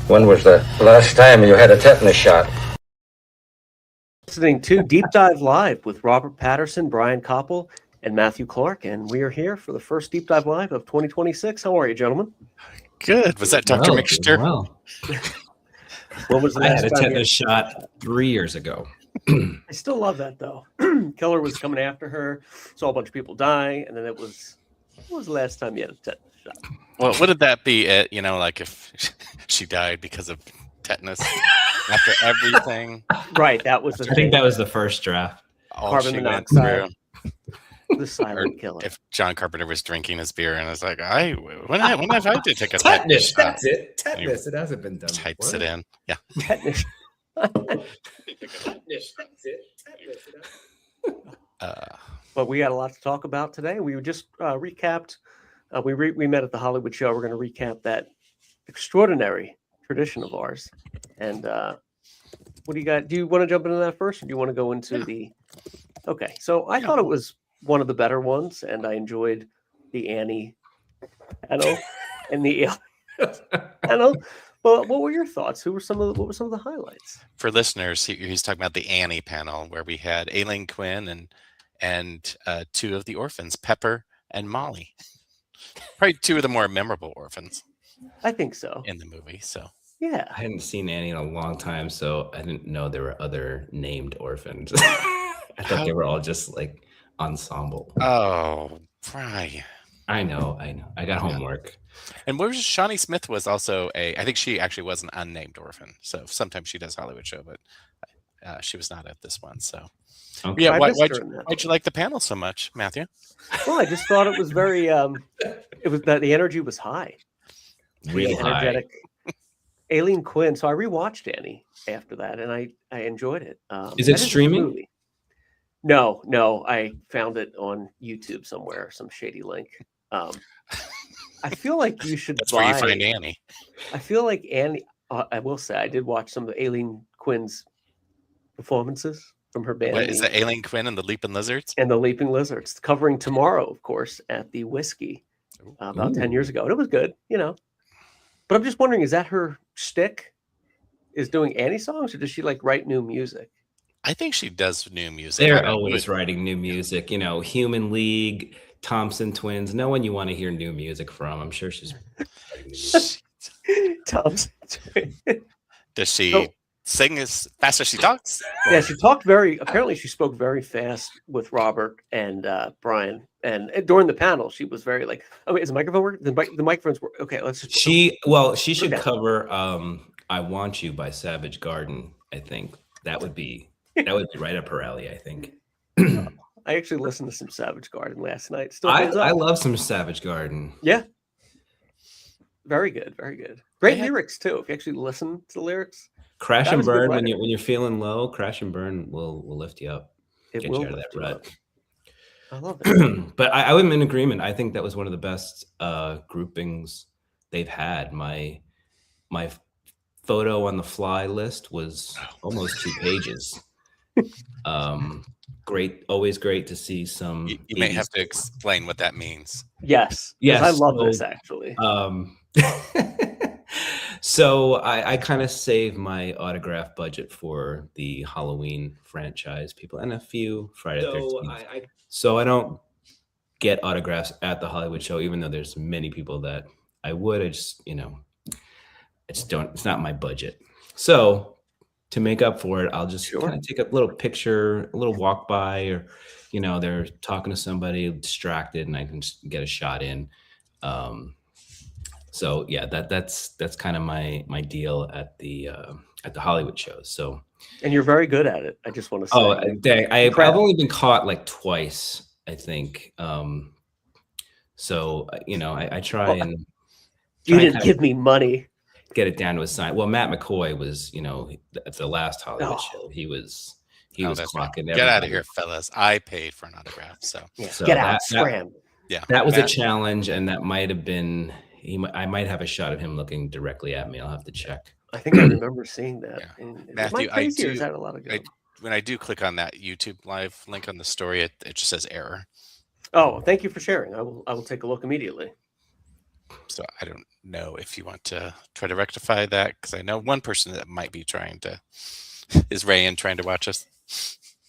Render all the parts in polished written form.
When was the last time you had a tetanus shot? Listening to Deep Dive Live with Robert Patterson, Brian Koppel, and Matthew Clark, and we are here for the first Deep Dive Live of 2026. How are you, gentlemen? Good. Was that Dr. Mixture? Well, What was the I last had a time you tetanus shot 3 years ago. I still love that though. Keller was coming after her, saw a bunch of people die, and then it was. When was the last time you had a tetanus shot? Well, wouldn't that be it? You know, like if she died because of tetanus after everything. Right, that was the I thing. think that was the first draft. Carbon She went monoxide. through. The silent killer. If John Carpenter was drinking his beer and was like, when have I to take a tetanus shot? That's it. Tetanus. It hasn't been done. Types it in. Yeah. Tetanus. Tetanus. That's it. Tetanus. But we got a lot to talk about today. We just recapped. We met at the Hollywood show. We're going to recap that extraordinary tradition of ours. And what do you got? Do you want to jump into that first, or do you want to go into the? Okay, so I thought it was one of the better ones, and I enjoyed the Annie panel and the panel. Well, what were your thoughts? What were some of the highlights? For listeners, he's talking about the Annie panel where we had Aileen Quinn and two of the orphans, Pepper and Molly. Probably two of the more memorable orphans. I think so. In the movie, so. Yeah. I hadn't seen Annie in a long time, so I didn't know there were other named orphans. I thought they were all just like ensemble. Oh, Brian. I know. I got homework. And where was Shawnee Smith was also I think she actually was an unnamed orphan. So sometimes she does Hollywood show, but she was not at this one. So Okay. yeah, why'd you like the panel so much, Matthew? Well, I just thought it was very. It was that the energy was high, Real energetic. Aileen Quinn. So I rewatched Annie after that, and I enjoyed it. Is it streaming? No, I found it on YouTube somewhere, some shady link. I feel like you should. That's where you find Annie. I feel like Annie. I will say I did watch some of Aileen Quinn's performances from her band. What, is that Aileen Quinn and the Leaping Lizards? And the Leaping Lizards, covering Tomorrow, of course, at the Whiskey about 10 years ago, and it was good, you know. But I'm just wondering, is that her shtick? Is doing Annie songs, or does she like write new music? I think she does new music. They're always writing new music. You know, Human League, Thompson Twins. No one you want to hear new music from. I'm sure she's. Thompson Twins. Does she sing as fast as she talks? Yeah, she talked apparently she spoke very fast with Robert and Brian. And during the panel, she was very like, oh, wait, is the microphone work? The microphones work. Okay, let's just. She should cover I Want You by Savage Garden. I think that would be right up her alley, I think. I actually listened to some Savage Garden last night. I love some Savage Garden. Yeah. Very good. Very good. Great lyrics, too. If you actually listen to the lyrics. Crash and Burn, when you're feeling low, Crash and Burn will lift you up. Get you out of that rut. I love it. But I'm in agreement. I think that was one of the best groupings they've had. My photo on the fly list was almost 2 pages. Great, always great to see some. You may have to explain what that means. Yes. I love this actually. So I kind of save my autograph budget for the Halloween franchise people and a few Friday the 13th. So I don't get autographs at the Hollywood show, even though there's many people that I would. I just don't. It's not my budget. So to make up for it, I'll just kind of take a little picture, a little walk by, or they're talking to somebody distracted, and I can just get a shot in. So yeah, that's kind of my deal at the Hollywood shows. So, and you're very good at it. I just want to say. Oh, dang! I've only been caught like twice, I think. So I try and. You didn't give me money. Get it down to a sign. Well, Matt McCoy was, at the last Hollywood show, he was clocking. Get out of here, fellas! I paid for an autograph, so get out, scram. That was a challenge, and that might have been. I might have a shot of him looking directly at me. I'll have to check. I think I remember seeing that. Yeah. Matthew, when I do click on that YouTube live link on the story, it just says error. Oh, thank you for sharing. I will take a look immediately. So I don't know if you want to try to rectify that, because I know one person that might be trying to is Rayan trying to watch us.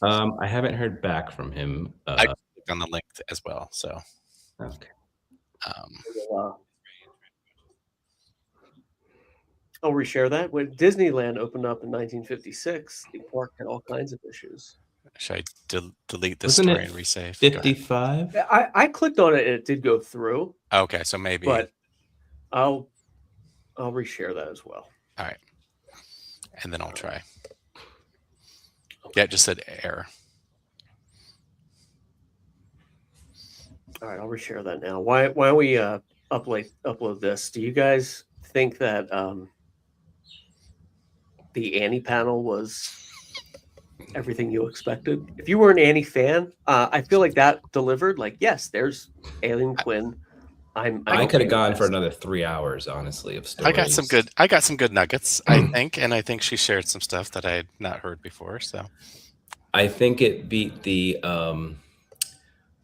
I haven't heard back from him. I clicked on the link as well. So Okay. I'll reshare that. When Disneyland opened up in 1956, the park had all kinds of issues. Should I delete this Wasn't story it and resave? 55? I clicked on it and it did go through. Okay, so maybe. But I'll reshare that as well. All right, and then I'll try. Yeah, it just said error. All right, I'll reshare that now. Why don't we upload this? Do you guys think that the Annie panel was everything you expected? If you were an Annie fan, I feel like that delivered. Like, yes, there's Aileen Quinn. I could have gone for another 3 hours, honestly, of stories. I got some good nuggets, I think, and I think she shared some stuff that I had not heard before. So I think it beat the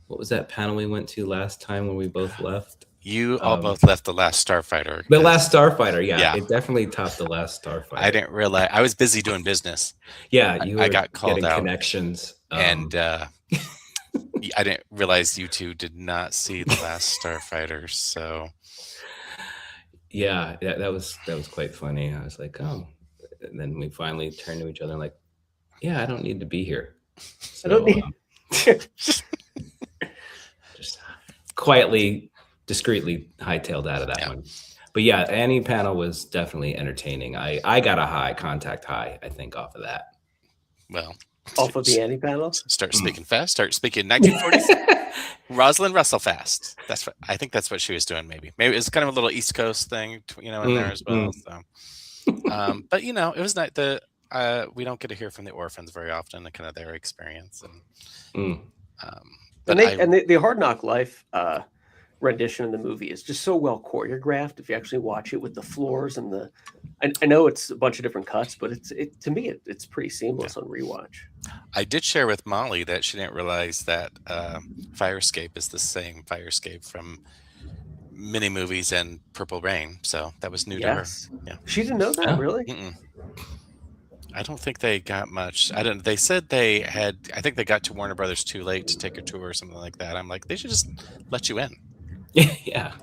what was that panel we went to last time when we both left? You all both left The Last Starfighter. The Last Starfighter, yeah. It definitely topped The Last Starfighter. I didn't realize. I was busy doing business. Yeah, I got called getting out. Connections. And I didn't realize you two did not see The Last Starfighter. So yeah, that was quite funny. I was like, oh. And then we finally turned to each other and like, yeah, I don't need to be here. So, I don't need just quietly, discreetly hightailed out of that one. But yeah, Annie panel was definitely entertaining. I got a high contact high, I think, off of that. Well, off of the Annie panel. Start speaking fast. Start speaking 1940s. Rosalind Russell fast. I think that's what she was doing. Maybe it's kind of a little East Coast thing, in there as well. So, but it was not we don't get to hear from the orphans very often, and kind of their experience. But the Hard Knock Life rendition in the movie is just so well choreographed. If you actually watch it with the floors and I know it's a bunch of different cuts, but to me it's pretty seamless on rewatch. I did share with Molly that she didn't realize that Firescape is the same Firescape from mini movies and Purple Rain. So that was new to her. Yeah, she didn't know that. Really? I don't think they got much. They said they had. I think they got to Warner Brothers too late to take a tour or something like that. I'm like, they should just let you in. Yeah,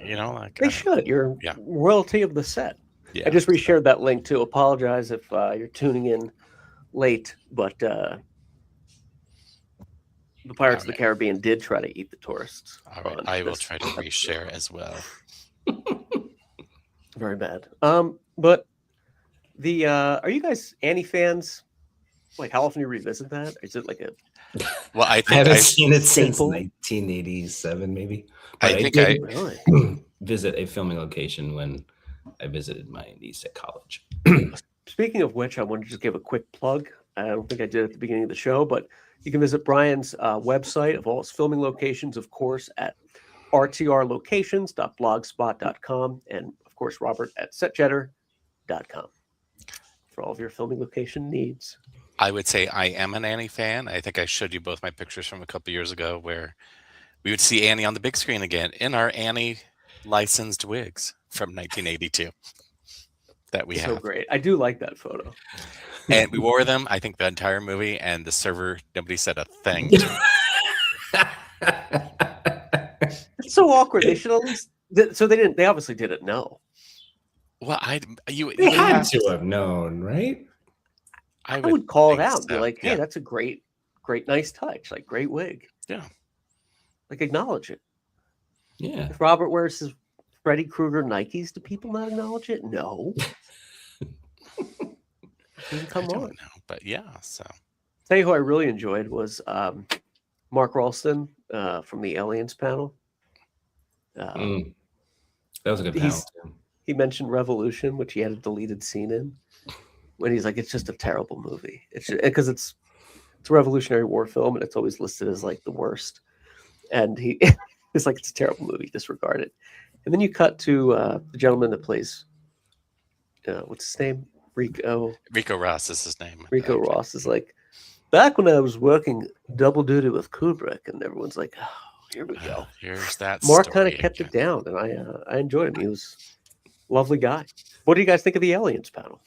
they should. You're royalty of the set. Yeah. I just reshared that link too. Apologize if you're tuning in late, but the Pirates of the Caribbean did try to eat the tourists. All right, I will try to reshare as well. Very bad. But the are you guys Annie fans? Like, how often do you revisit that? Is it like a? Well, I haven't seen it since 1987, maybe. But I did visit a filming location when I visited my niece at college. Speaking of which, I wanted to just give a quick plug. I don't think I did at the beginning of the show, but you can visit Brian's website of all his filming locations, of course, at rtrlocations.blogspot.com, and of course, Robert at setjetter.com for all of your filming location needs. I would say I am an Annie fan. I think I showed you both my pictures from a couple years ago where we would see Annie on the big screen again in our Annie licensed wigs from 1982 that we have. So great. I do like that photo. And we wore them, I think, the entire movie, and the server, nobody said a thing. It's so awkward. They should at least. So they didn't. They obviously didn't know. Well, you had to have known, right? I would call it out and be like, "Hey, that's a great, nice touch. Like, great wig." Yeah. Like, acknowledge it. Yeah. If Robert wears his Freddy Krueger Nikes, do people not acknowledge it? No. Come on. Know, but yeah. So, tell you who I really enjoyed was Mark Ralston from the Aliens panel. That was a good panel. He mentioned Revolution, which he had a deleted scene in. When he's like, it's just a terrible movie. It's because it's a Revolutionary War film, and it's always listed as like the worst. And he it's like, it's a terrible movie. Disregard it. And then you cut to the gentleman that plays. What's his name? Rico Ross is his name. Ross is like, back when I was working double duty with Kubrick, and everyone's like, oh, Here we go. Here's that Mark story kind of kept again. it down, and I enjoyed him. He was a lovely guy. What do you guys think of the aliens panel?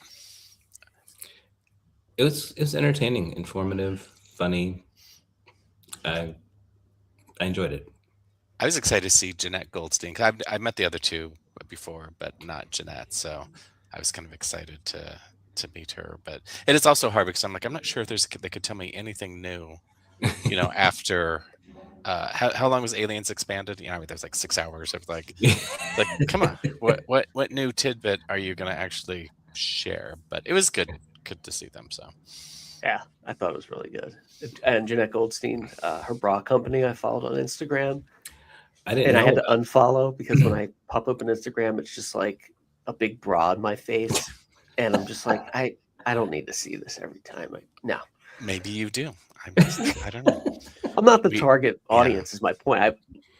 It was entertaining, informative, funny. I enjoyed it. I was excited to see Jeanette Goldstein, because I met the other two before, but not Jeanette. So I was kind of excited to meet her. But it is also hard because I'm not sure if they could tell me anything new, after how long was Aliens Expanded? There's like 6 hours of like come on, what new tidbit are you going to actually share? But it was good to see them. So yeah, I thought it was really good. And Jeanette Goldstein, her bra company, I followed on Instagram. I had to unfollow because when I pop open Instagram, it's just like a big bra in my face, and I'm just like, I don't need to see this every time. No. Maybe you do. I don't know. I'm not the target audience. Is my point. I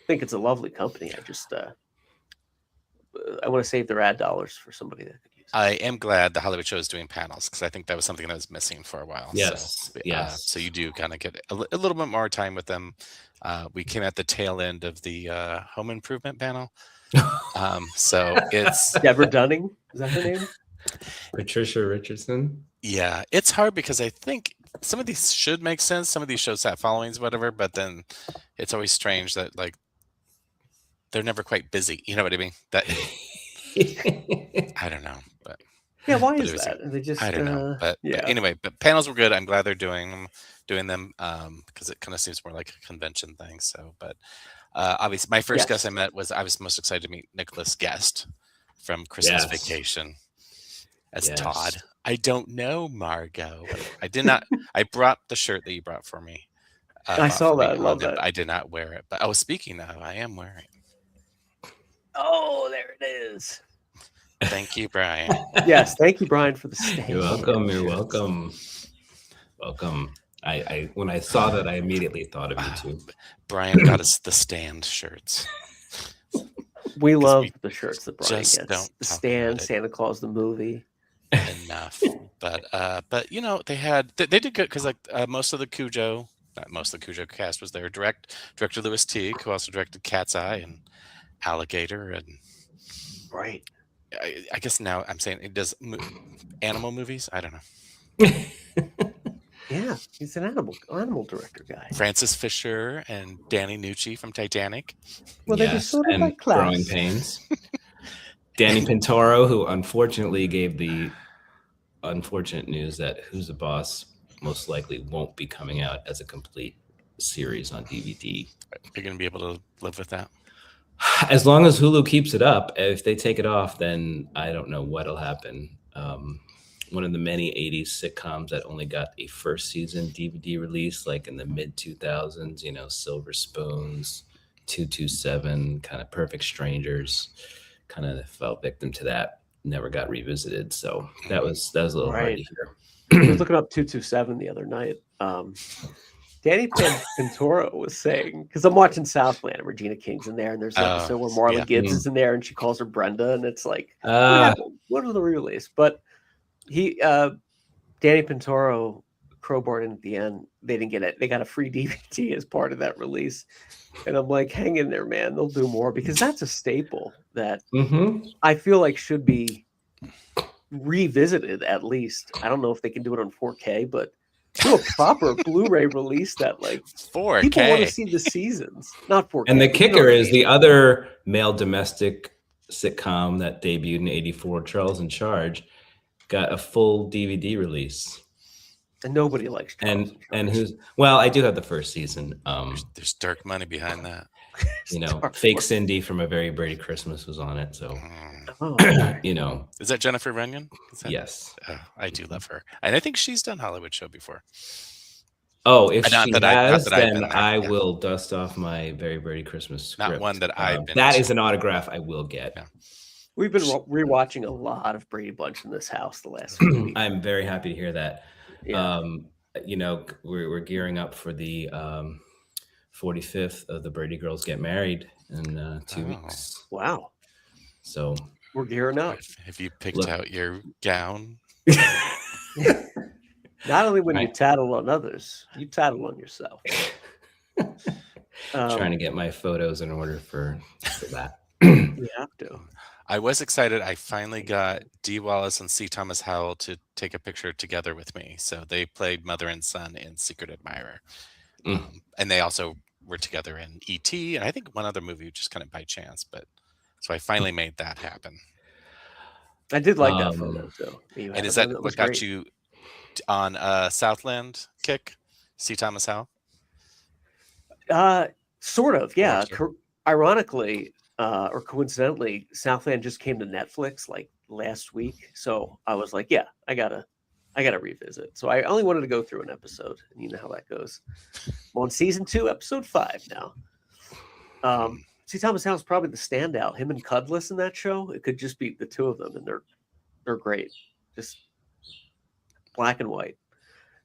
think it's a lovely company. I just I want to save their ad dollars for somebody that could use it. I am glad the Hollywood Show is doing panels because I think that was something that was missing for a while. Yes. So you do kind of get a little bit more time with them. We came at the tail end of the home improvement panel. So it's Deborah Dunning. Is that her name? Patricia Richardson. Yeah, it's hard because I think some of these should make sense. Some of these shows have followings, whatever, but then it's always strange that like they're never quite busy. You know what I mean? That I don't know, but yeah, why is that? They just I don't know, but anyway, but panels were good. I'm glad they're doing them because it kind of seems more like a convention thing. So, but obviously, my first guest I met I was most excited to meet Nicholas Guest from Christmas Vacation as Todd. I don't know Margot. I did not. I brought the shirt that you brought for me. I saw that. I love that. I did not wear it, but speaking of, I am wearing. Oh, there it is. Thank you, Brian. Yes, thank you, Brian, for the stand. You're welcome. You're welcome. Welcome. I when I saw that, I immediately thought of you too. Brian got us the stand shirts. We love the shirts that Brian just gets. The stand, Santa Claus the movie. Enough, but they did good because most of the Cujo cast was there. Director Louis Teague, who also directed Cat's Eye and Alligator, and right. I guess now I'm saying it does animal movies. I don't know. Yeah, he's an animal director guy. Francis Fisher and Danny Nucci from Titanic. Well, they just sort of like class. Growing Pains. Danny Pintora, who unfortunately gave the unfortunate news that Who's the Boss most likely won't be coming out as a complete series on DVD. You're going to be able to live with that? As long as Hulu keeps it up. If they take it off, then I don't know what'll happen. One of the many 80s sitcoms that only got a first season DVD release, like in the mid 2000s, Silver Spoons, 227, kind of Perfect Strangers, kind of fell victim to that. Never got revisited. So that was a little hard to hear. I was looking up 227 the other night. Danny Pintora was saying, because I'm watching Southland and Regina King's in there, and there's an episode where Marla Gibbs is in there and she calls her Brenda, and it's like, what are the re-release? But Danny Pintora crowbarred in at the end. They didn't get it. They got a free DVD as part of that release. And I'm like, hang in there, man. They'll do more, because that's a staple that I feel like should be revisited at least. I don't know if they can do it on 4K, but do a proper Blu-ray release that 4K. People want to see the seasons, not 4K. And the kicker is the other male domestic sitcom that debuted in '84, Charles in Charge, got a full DVD release. And nobody likes Charles. And who's I do have the first season. There's dark money behind that. Fake Cindy from A Very Brady Christmas was on it. So is that Jennifer Runyon? Yes. I do love her. And I think she's done Hollywood Show before. Oh, if she has, then I will dust off my Very Brady Christmas script. Not one that I've been That is an autograph I will get. Yeah. We've been rewatching a lot of Brady Bunch in this house the last few weeks. I'm very happy to hear that. Yeah. We're gearing up for the 45th of the Brady Girls Get Married in 2 weeks. Wow. So we're gearing up. Have you picked out your gown? Not only when you tattle on others, you tattle on yourself. Trying to get my photos in order for that. You have to. I was excited. I finally got Dee Wallace and C. Thomas Howell to take a picture together with me. So they played mother and son in Secret Admirer. And they also were together in E.T. and I think one other movie just kind of by chance. But so I finally made that happen. I did like that photo too. And is that what got you on Southland kick? C. Thomas Howell? Sort of, yeah. Ironically, or coincidentally, Southland just came to Netflix like last week. So I was like, yeah, I gotta revisit. So I only wanted to go through an episode, and you know how that goes. I'm on season 2, episode 5 now. C. Thomas Howell's probably the standout. Him and Cudless in that show. It could just be the two of them, and they're great. Just black and white.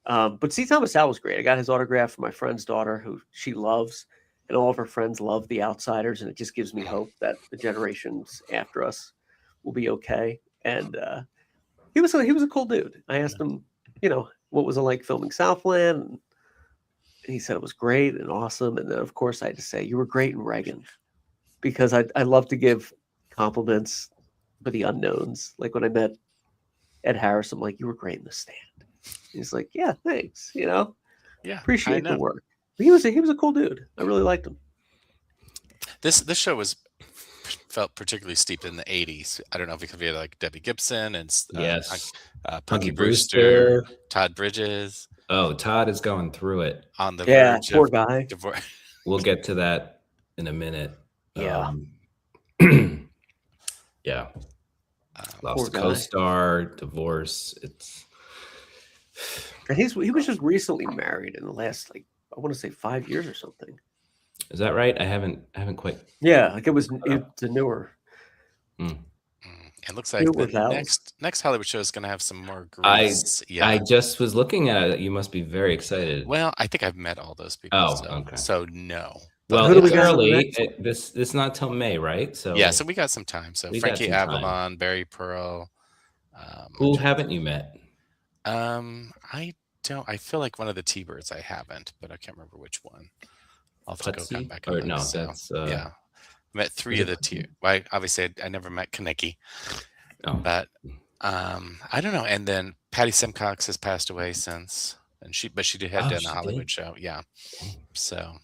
But C. Thomas Howell was great. I got his autograph from my friend's daughter, who she loves, and all of her friends love The Outsiders, and it just gives me hope that the generations after us will be okay. And he was a cool dude. I asked him, what was it like filming Southland? And he said it was great and awesome. And then, of course, I had to say, you were great in Reagan, because I love to give compliments for the unknowns. Like when I met Ed Harris, I'm like, you were great in The Stand. He's like, yeah, thanks. Yeah, appreciate the work. But he was a cool dude. I really liked him. This show felt particularly steeped in the 80s. I don't know if because we had like Debbie Gibson and Punky Brewster, Todd Bridges. Oh, Todd is going through it on the verge poor guy. We'll get to that in a minute. Yeah. Yeah. Lost co-star, divorce. And he was just recently married in the last, I want to say 5 years or something. Is that right? I haven't quite. Yeah, it's a newer. It looks like the next Hollywood show is going to have some more Grease. I just was looking at it. You must be very excited. Well, I think I've met all those people. Okay. So no. Well, it's early. This not till May, right? So yeah, so we got some time. So Frankie Avalon, Barry Pearl. Who haven't you met? I don't. I feel like one of the T-Birds I haven't, but I can't remember which one. I'll have to go back. That's yeah. I met 3 of the T. Well, obviously, I never met Kaneki, but I don't know. And then Patty Simcox has passed away since, but she did have done a Hollywood show. Yeah, so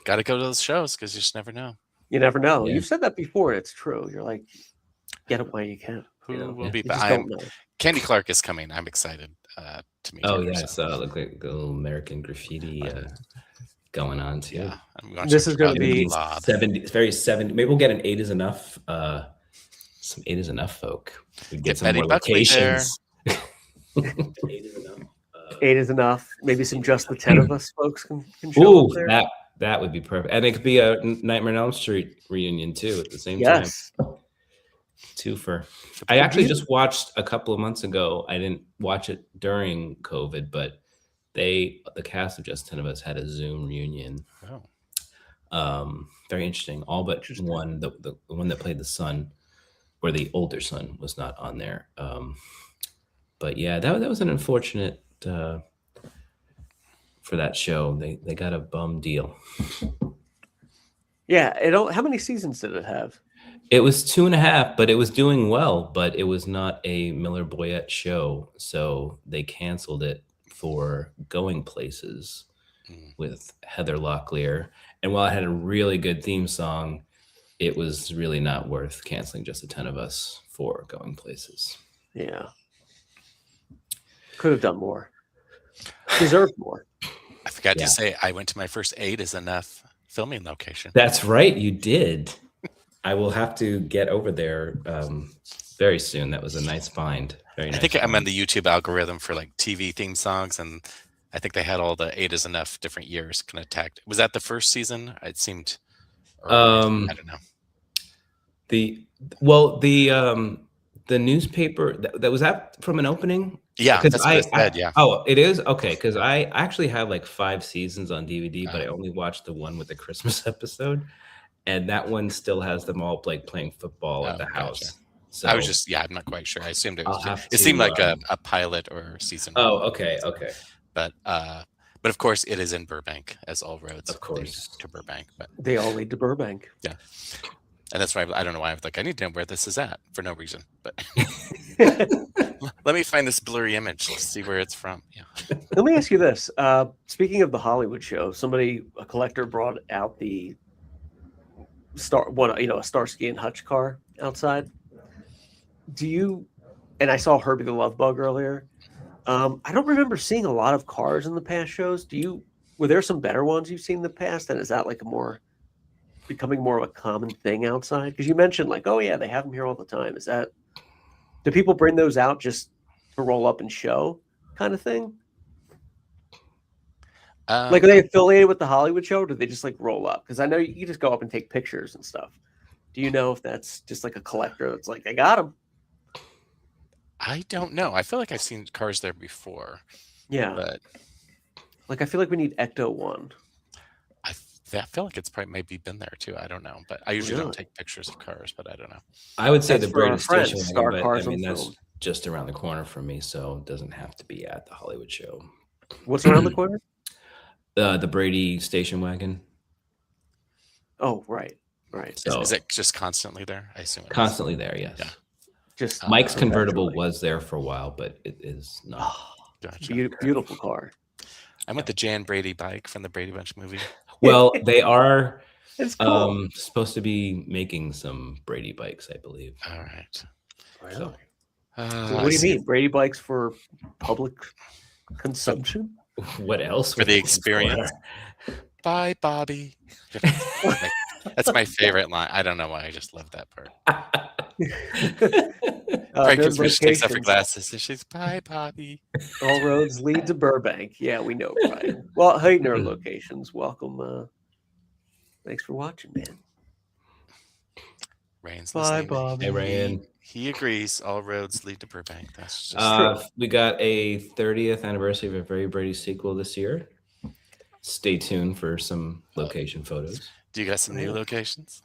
got to go to those shows because you just never know. You never know. Yeah. You've said that before, and it's true. You're like, get it while you can. Who will be? But Candy Clark is coming. I'm excited to meet her. Oh yes, look like the little American Graffiti going on too. Yeah, this is going to be 70. It's very 70. Maybe we'll get an 8 is enough. Some 8 is enough folk. We get some more locations. 8 is enough. 8 is enough. Maybe some Just the 10 of Us folks can show up there. That would be perfect. And it could be a Nightmare on Elm Street reunion too at the same time. Twofer. I actually just watched a couple of months ago. I didn't watch it during COVID, but the cast of Just 10 of Us had a Zoom reunion. Very interesting. All but one, the one that played the son, or the older son, was not on there. But yeah, that was an unfortunate for that show. They got a bum deal. Yeah, how many seasons did it have? It was 2.5, but it was doing well. But it was not a Miller Boyett show, so they canceled it for Going Places with Heather Locklear. And while it had a really good theme song, it was really not worth canceling Just the 10 of Us for Going Places. Yeah. Could have done more. Deserved more. I forgot to say, I went to my first 8 is enough filming location. That's right. You did. I will have to get over there very soon. That was a nice find. Very nice. I think I'm on the YouTube algorithm for like TV theme songs, and I think they had all the 8 is enough different years kind of tagged. Was that the first season? It seemed. I don't know. The newspaper that was that from an opening. Yeah, that's what I said. Yeah. Oh, it is okay because I actually have like 5 seasons on DVD, but I only watched the one with the Christmas episode, and that one still has them all like playing football at the house. Gotcha. So I was just I'm not quite sure. I assumed it was. It seemed like a pilot or season. Oh, okay. But But of course, it is in Burbank, as all roads Of course. lead to Burbank. But They all lead to Burbank. yeah, and that's why I don't know why I'm like I need to know where this is at for no reason. But let me find this blurry image. Let's see where it's from. Yeah. Let me ask you this. Speaking of the Hollywood show, a collector brought out the a Starsky and Hutch car outside. And I saw Herbie the Love Bug earlier. I don't remember seeing a lot of cars in the past shows. Were there some better ones you've seen in the past? And is that like becoming more of a common thing outside? Because you mentioned like, oh yeah, they have them here all the time. Do people bring those out just to roll up and show kind of thing? Like, are they affiliated with the Hollywood show, or do they just like roll up? Because I know you just go up and take pictures and stuff. Do you know if that's just like a collector that's like, I got them? I don't know. I feel like I've seen cars there before. Yeah. But like, I feel like we need Ecto 1. I feel like it's probably maybe been there too. I don't know. But I usually don't take pictures of cars, but I don't know. I would say That's the for our Brady friends, station Star wagon, Cars but I mean, on that's Film. just around the corner from me, so it doesn't have to be at the Hollywood show. What's around the corner? The Brady station wagon. Oh, right. So Is it just constantly there? I assume constantly there, yes. Yeah. Just Mike's convertible was there for a while, but it is not. Gotcha. Beautiful car. I'm with the Jan Brady bike from the Brady Bunch movie. Well, they are It's cool. supposed to be making some Brady bikes, I believe. All right. Really? So, What do you mean? Brady bikes for public consumption? What else? For the experience. Bye, Bobby. That's my favorite line. I don't know why. I just love that part. Right, because she takes off her glasses and she's, bye, Bobby. All roads lead to Burbank. Yeah, we know, Brian. Well, Heidner locations. Welcome. Thanks for watching, man. Rain's Bye, listening. Bobby. Hey, Ryan. He agrees. All roads lead to Burbank. That's just We got a 30th anniversary of a Very Brady sequel this year. Stay tuned for some location photos. Do you got some new locations?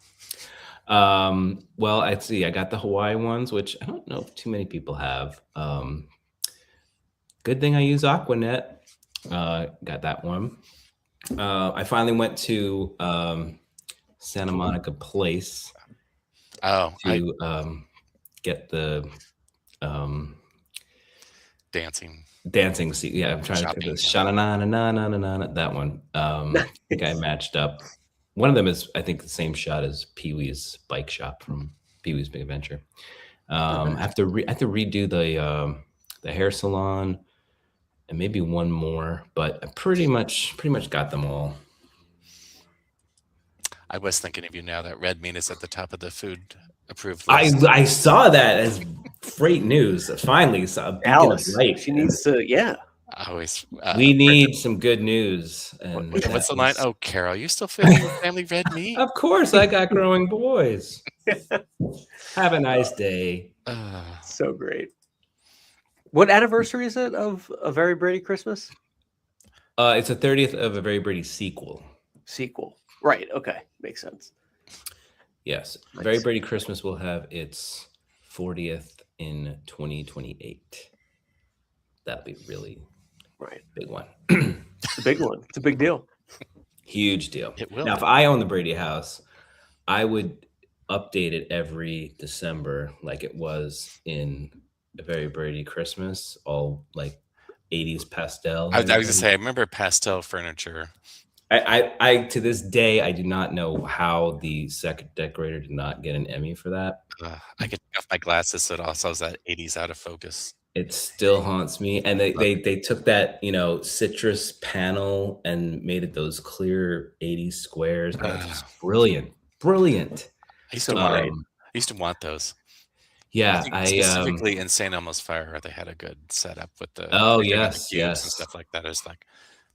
Well, I'd see. I got the Hawaii ones, which I don't know if too many people have. Good thing I use Aquanet. Got that one. I finally went to Santa Monica Place to get the dancing seat. Yeah, I'm trying to think of this. Sha-na-na-na-na-na-na, that one. I think I matched up. One of them is, I think, the same shot as Pee-wee's bike shop from Pee-wee's Big Adventure. I have to redo the hair salon and maybe one more, but I pretty much got them all. I was thinking of you now that red meat is at the top of the food approved list. I saw that as great news. Finally, saw Alice. Right. She needs to, yeah. Always. We need some good news. And what's the line? Oh, Carol, you still feeding your family red meat? Of course, I got growing boys. Have a nice day. So great. What anniversary is it of A Very Brady Christmas? It's a 30th of A Very Brady sequel. Right. Okay. Makes sense. Yes. Very Brady Christmas will have its 40th in 2028. That'll be really big one. It's a big one. It's a big deal. Huge deal. It will. Now, if I own the Brady house, I would update it every December like it was in A Very Brady Christmas, all like 80s pastel. I was going to say, I remember pastel furniture. I to this day, I do not know how the second decorator did not get an Emmy for that. I could take off my glasses so it also has that 80s out of focus. It still haunts me. And they took that, citrus panel and made it those clear 80s squares. It's brilliant. I used to want those. Yeah, specifically in St. Elmo's Fire, they had a good setup with the yes and stuff like that. It's like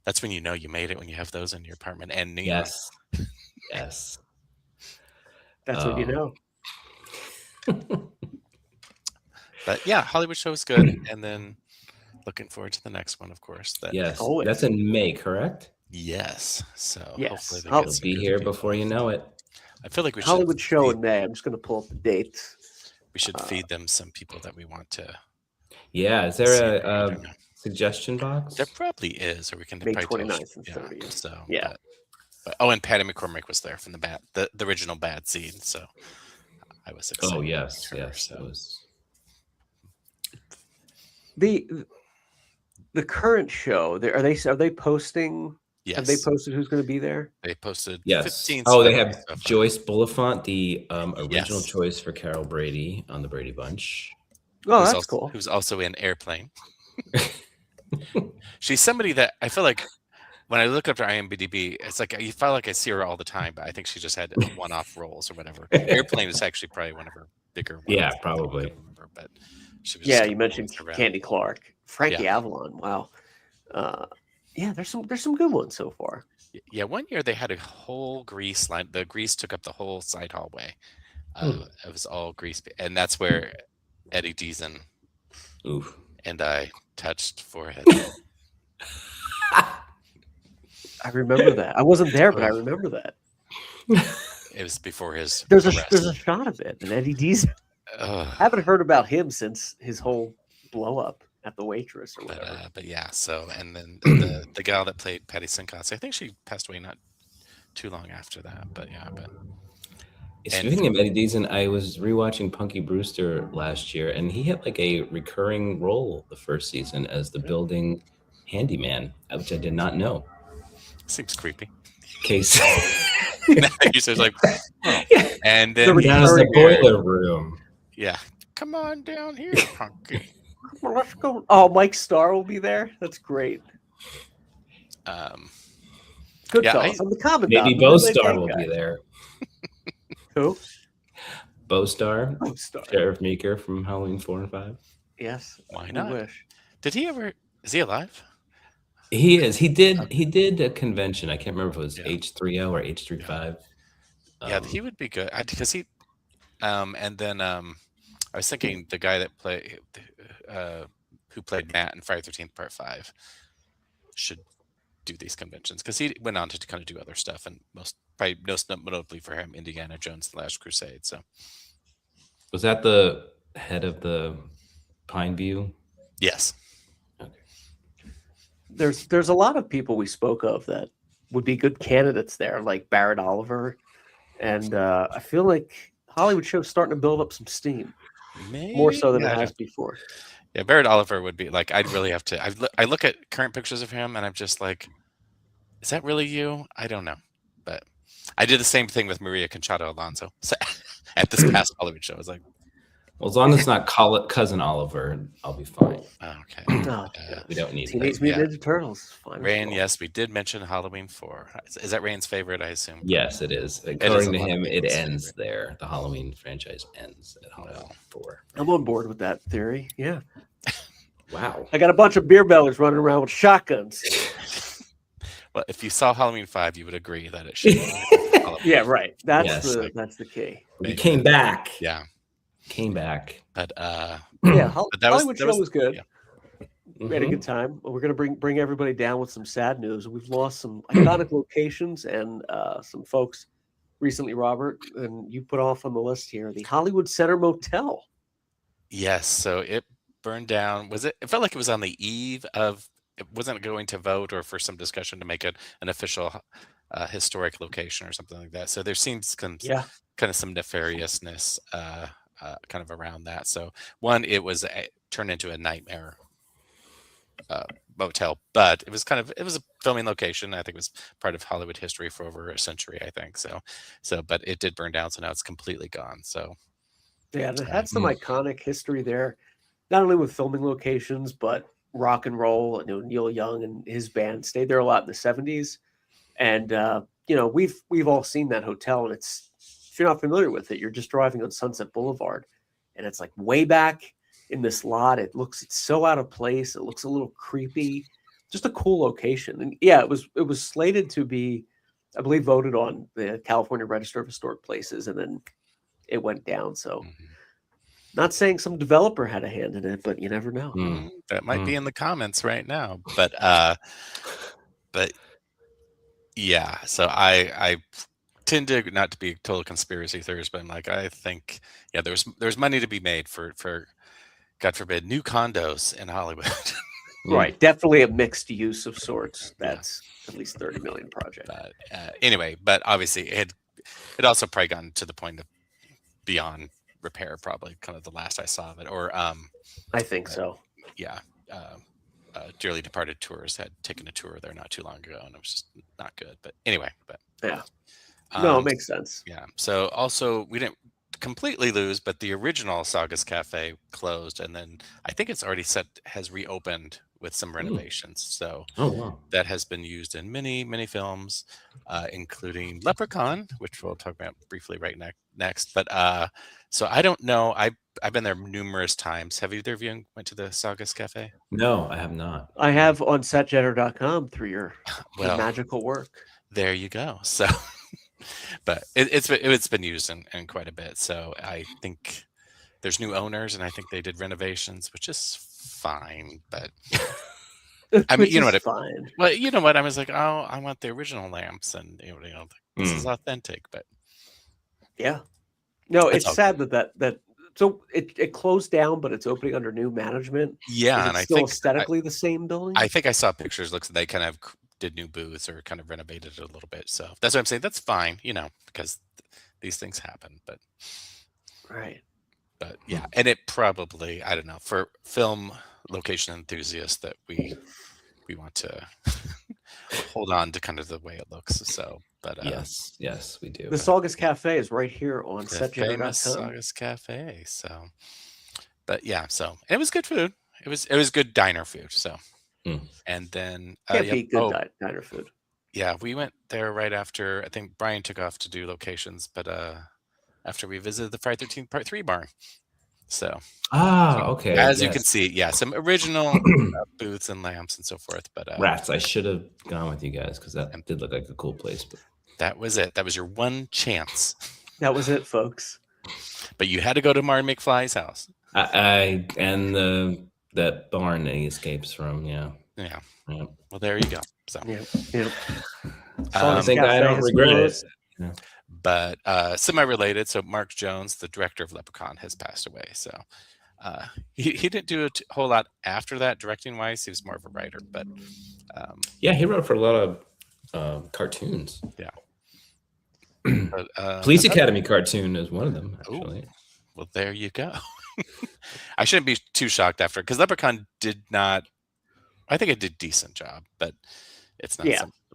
that's when you know you made it, when you have those in your apartment and neon. Yes. That's what you know. But yeah, Hollywood show is good, and then looking forward to the next one, of course. That's in May, correct? Yes. So hopefully they'll be here before you know it. I feel like we should Hollywood show in May. I'm just going to pull up the dates. We should feed them some people that we want to. Yeah, is there suggestion box? There probably is, or we can May probably 29th and 30th. So Yeah. But oh, and Patty McCormick was there from the original Bad Seed, so I was excited. Oh yes, her, yes. so. That was... The current show, are they posting? Yes. Have they posted who's going to be there? They posted 15. 15. Oh, they have Joyce Bulifant, the original choice for Carol Brady on the Brady Bunch. Oh, that's cool. Who's also in Airplane. She's somebody that I feel like when I look up her IMDb, it's like you feel like I see her all the time, but I think she just had one-off roles or whatever. Airplane is actually probably one of her bigger ones. Yeah, probably. Remember, but she was you mentioned Candy Clark, Frankie Avalon. Wow. Yeah, there's some good ones so far. Yeah, one year they had a whole grease line. The grease took up the whole side hallway. It was all grease, and that's where Eddie Deason and I touched forehead. I remember that. I wasn't there, but I remember that. It was before his. There's a shot of it, and Eddie Deason. I haven't heard about him since his whole blow up at the Waitress or whatever. But yeah, so and then the gal that played Patty Sinclair, I think she passed away not too long after that. But yeah, Speaking of Eddie Deason, I was rewatching Punky Brewster last year, and he had like a recurring role the first season as the building handyman, which I did not know. Seems creepy. Case. He's just like, and then down the boiler room. Yeah, come on down here, Punky. Come on, let's go. Oh, Mike Starr will be there. That's great. Goodfellas. I'm the commandant. Maybe Bo Starr will be there. Who? Bo Starr. Sheriff Meeker from Halloween 4 and 5. Yes. Why not? Wish. Did he ever? Is he alive? He is. He did a convention. I can't remember if it was H3O or H35. Yeah, he would be good because he. And then I was thinking the guy that who played Matt in Friday the 13th Part 5 should do these conventions because he went on to kind of do other stuff, and probably most notably for him, Indiana Jones: The Last Crusade. So, was that the head of the Pineview? Yes. Okay. There's a lot of people we spoke of that would be good candidates there, like Barrett Oliver, and I feel like Hollywood show's starting to build up some steam, more so than it has before. Yeah, Barrett Oliver would be like, I'd really have to. I look at current pictures of him, and I'm just like, is that really you? I don't know, but I did the same thing with Maria Conchata Alonso at this past Hollywood show. I was like, well, as long as it's not Cousin Oliver, I'll be fine. Okay. We don't need Teenage Mutant Ninja Turtles. Fine. Rain, yes, we did mention Halloween 4. Is that Rain's favorite, I assume? Yes, it is. According to him, it ends there. The Halloween franchise ends at Halloween 4. I'm on board with that theory. Yeah. Wow. I got a bunch of beer bellers running around with shotguns. Well, if you saw Halloween 5, you would agree that it should. Yeah, right. That's the key. We came back. Yeah. Came back. But Hollywood show was good. Yeah. We had a good time. We're going to bring everybody down with some sad news. We've lost some iconic locations and some folks recently, Robert, and you put off on the list here, the Hollywood Center Motel. Yes, so it burned down. It felt like it was on the eve of, it wasn't going to vote or for some discussion to make it an official historic location or something like that. So there seems kind of some nefariousness kind of around that. So one, it was turned into a nightmare motel, but it was a filming location. I think it was part of Hollywood history for over a century, I think. So but it did burn down, so now it's completely gone. So yeah, it had some iconic history there, not only with filming locations, but rock and roll. Neil Young and his band stayed there a lot in the 70s. And we've all seen that hotel, and it's, if you're not familiar with it, you're just driving on Sunset Boulevard, and it's like way back in this lot. It's so out of place. It looks a little creepy. Just a cool location. And yeah, it was slated to be, I believe, voted on the California Register of Historic Places, and then it went down. So not saying some developer had a hand in it, but you never know. That might be in the comments right now. But yeah, so I tend to not to be a total conspiracy theorist, but I'm like, I think, there's money to be made for God forbid, new condos in Hollywood. Right. Definitely a mixed use of sorts. That's at least 30 million project. But anyway, but obviously it also probably gotten to the point of beyond repair, probably kind of the last I saw of it. Or I think so. Yeah. Dearly departed tours had taken a tour there not too long ago, and it was just not good. But anyway, yeah. No, it makes sense. Yeah. So also we didn't completely lose, but the original Sagas Cafe closed, and then I think it's already has reopened with some renovations. So that has been used in many films, including Leprechaun, which we'll talk about briefly right next. But so I don't know. I've been there numerous times. Have either of you went to the Sagas Cafe? No, I have not. I have on setjetter.com through your magical work. There you go. So, but it's been used in quite a bit. So I think there's new owners, and I think they did renovations, which is fine. But I mean, you know what? Fine. Well, you know what? I was like, oh, I want the original lamps, and this is authentic. But yeah, no, it's sad that so it closed down, but it's opening under new management. Yeah, and I think aesthetically the same building. I think I saw pictures. Looks like they kind of did new booths or kind of renovated it a little bit. So that's what I'm saying. That's fine, because these things happen. But right. But yeah, and it probably, I don't know, for film location enthusiasts that we want to hold on to kind of the way it looks. So, but yes, we do. The Sagas Cafe is right here on the famous Sagas Cafe. So, but yeah, so it was good food. It was good diner food. So, and then can't beat good diner food. Yeah, we went there right after. I think Brian took off to do locations, but after we visited the Friday 13th Part 3 barn. So okay. As you can see, some original booths and lamps and so forth. But rats, I should have gone with you guys because that did look like a cool place. But that was it. That was your one chance. That was it, folks. But you had to go to Marty McFly's house. And that barn that he escapes from. Yeah. Well, there you go. So I think I don't regret it. Yeah. But semi-related, so Mark Jones, the director of Leprechaun, has passed away. So he didn't do a whole lot after that, directing-wise. He was more of a writer. But he wrote for a lot of cartoons. Yeah. But, Police Academy cartoon is one of them, actually. Well, there you go. I shouldn't be too shocked after, because Leprechaun did not. I think it did a decent job, but it's not.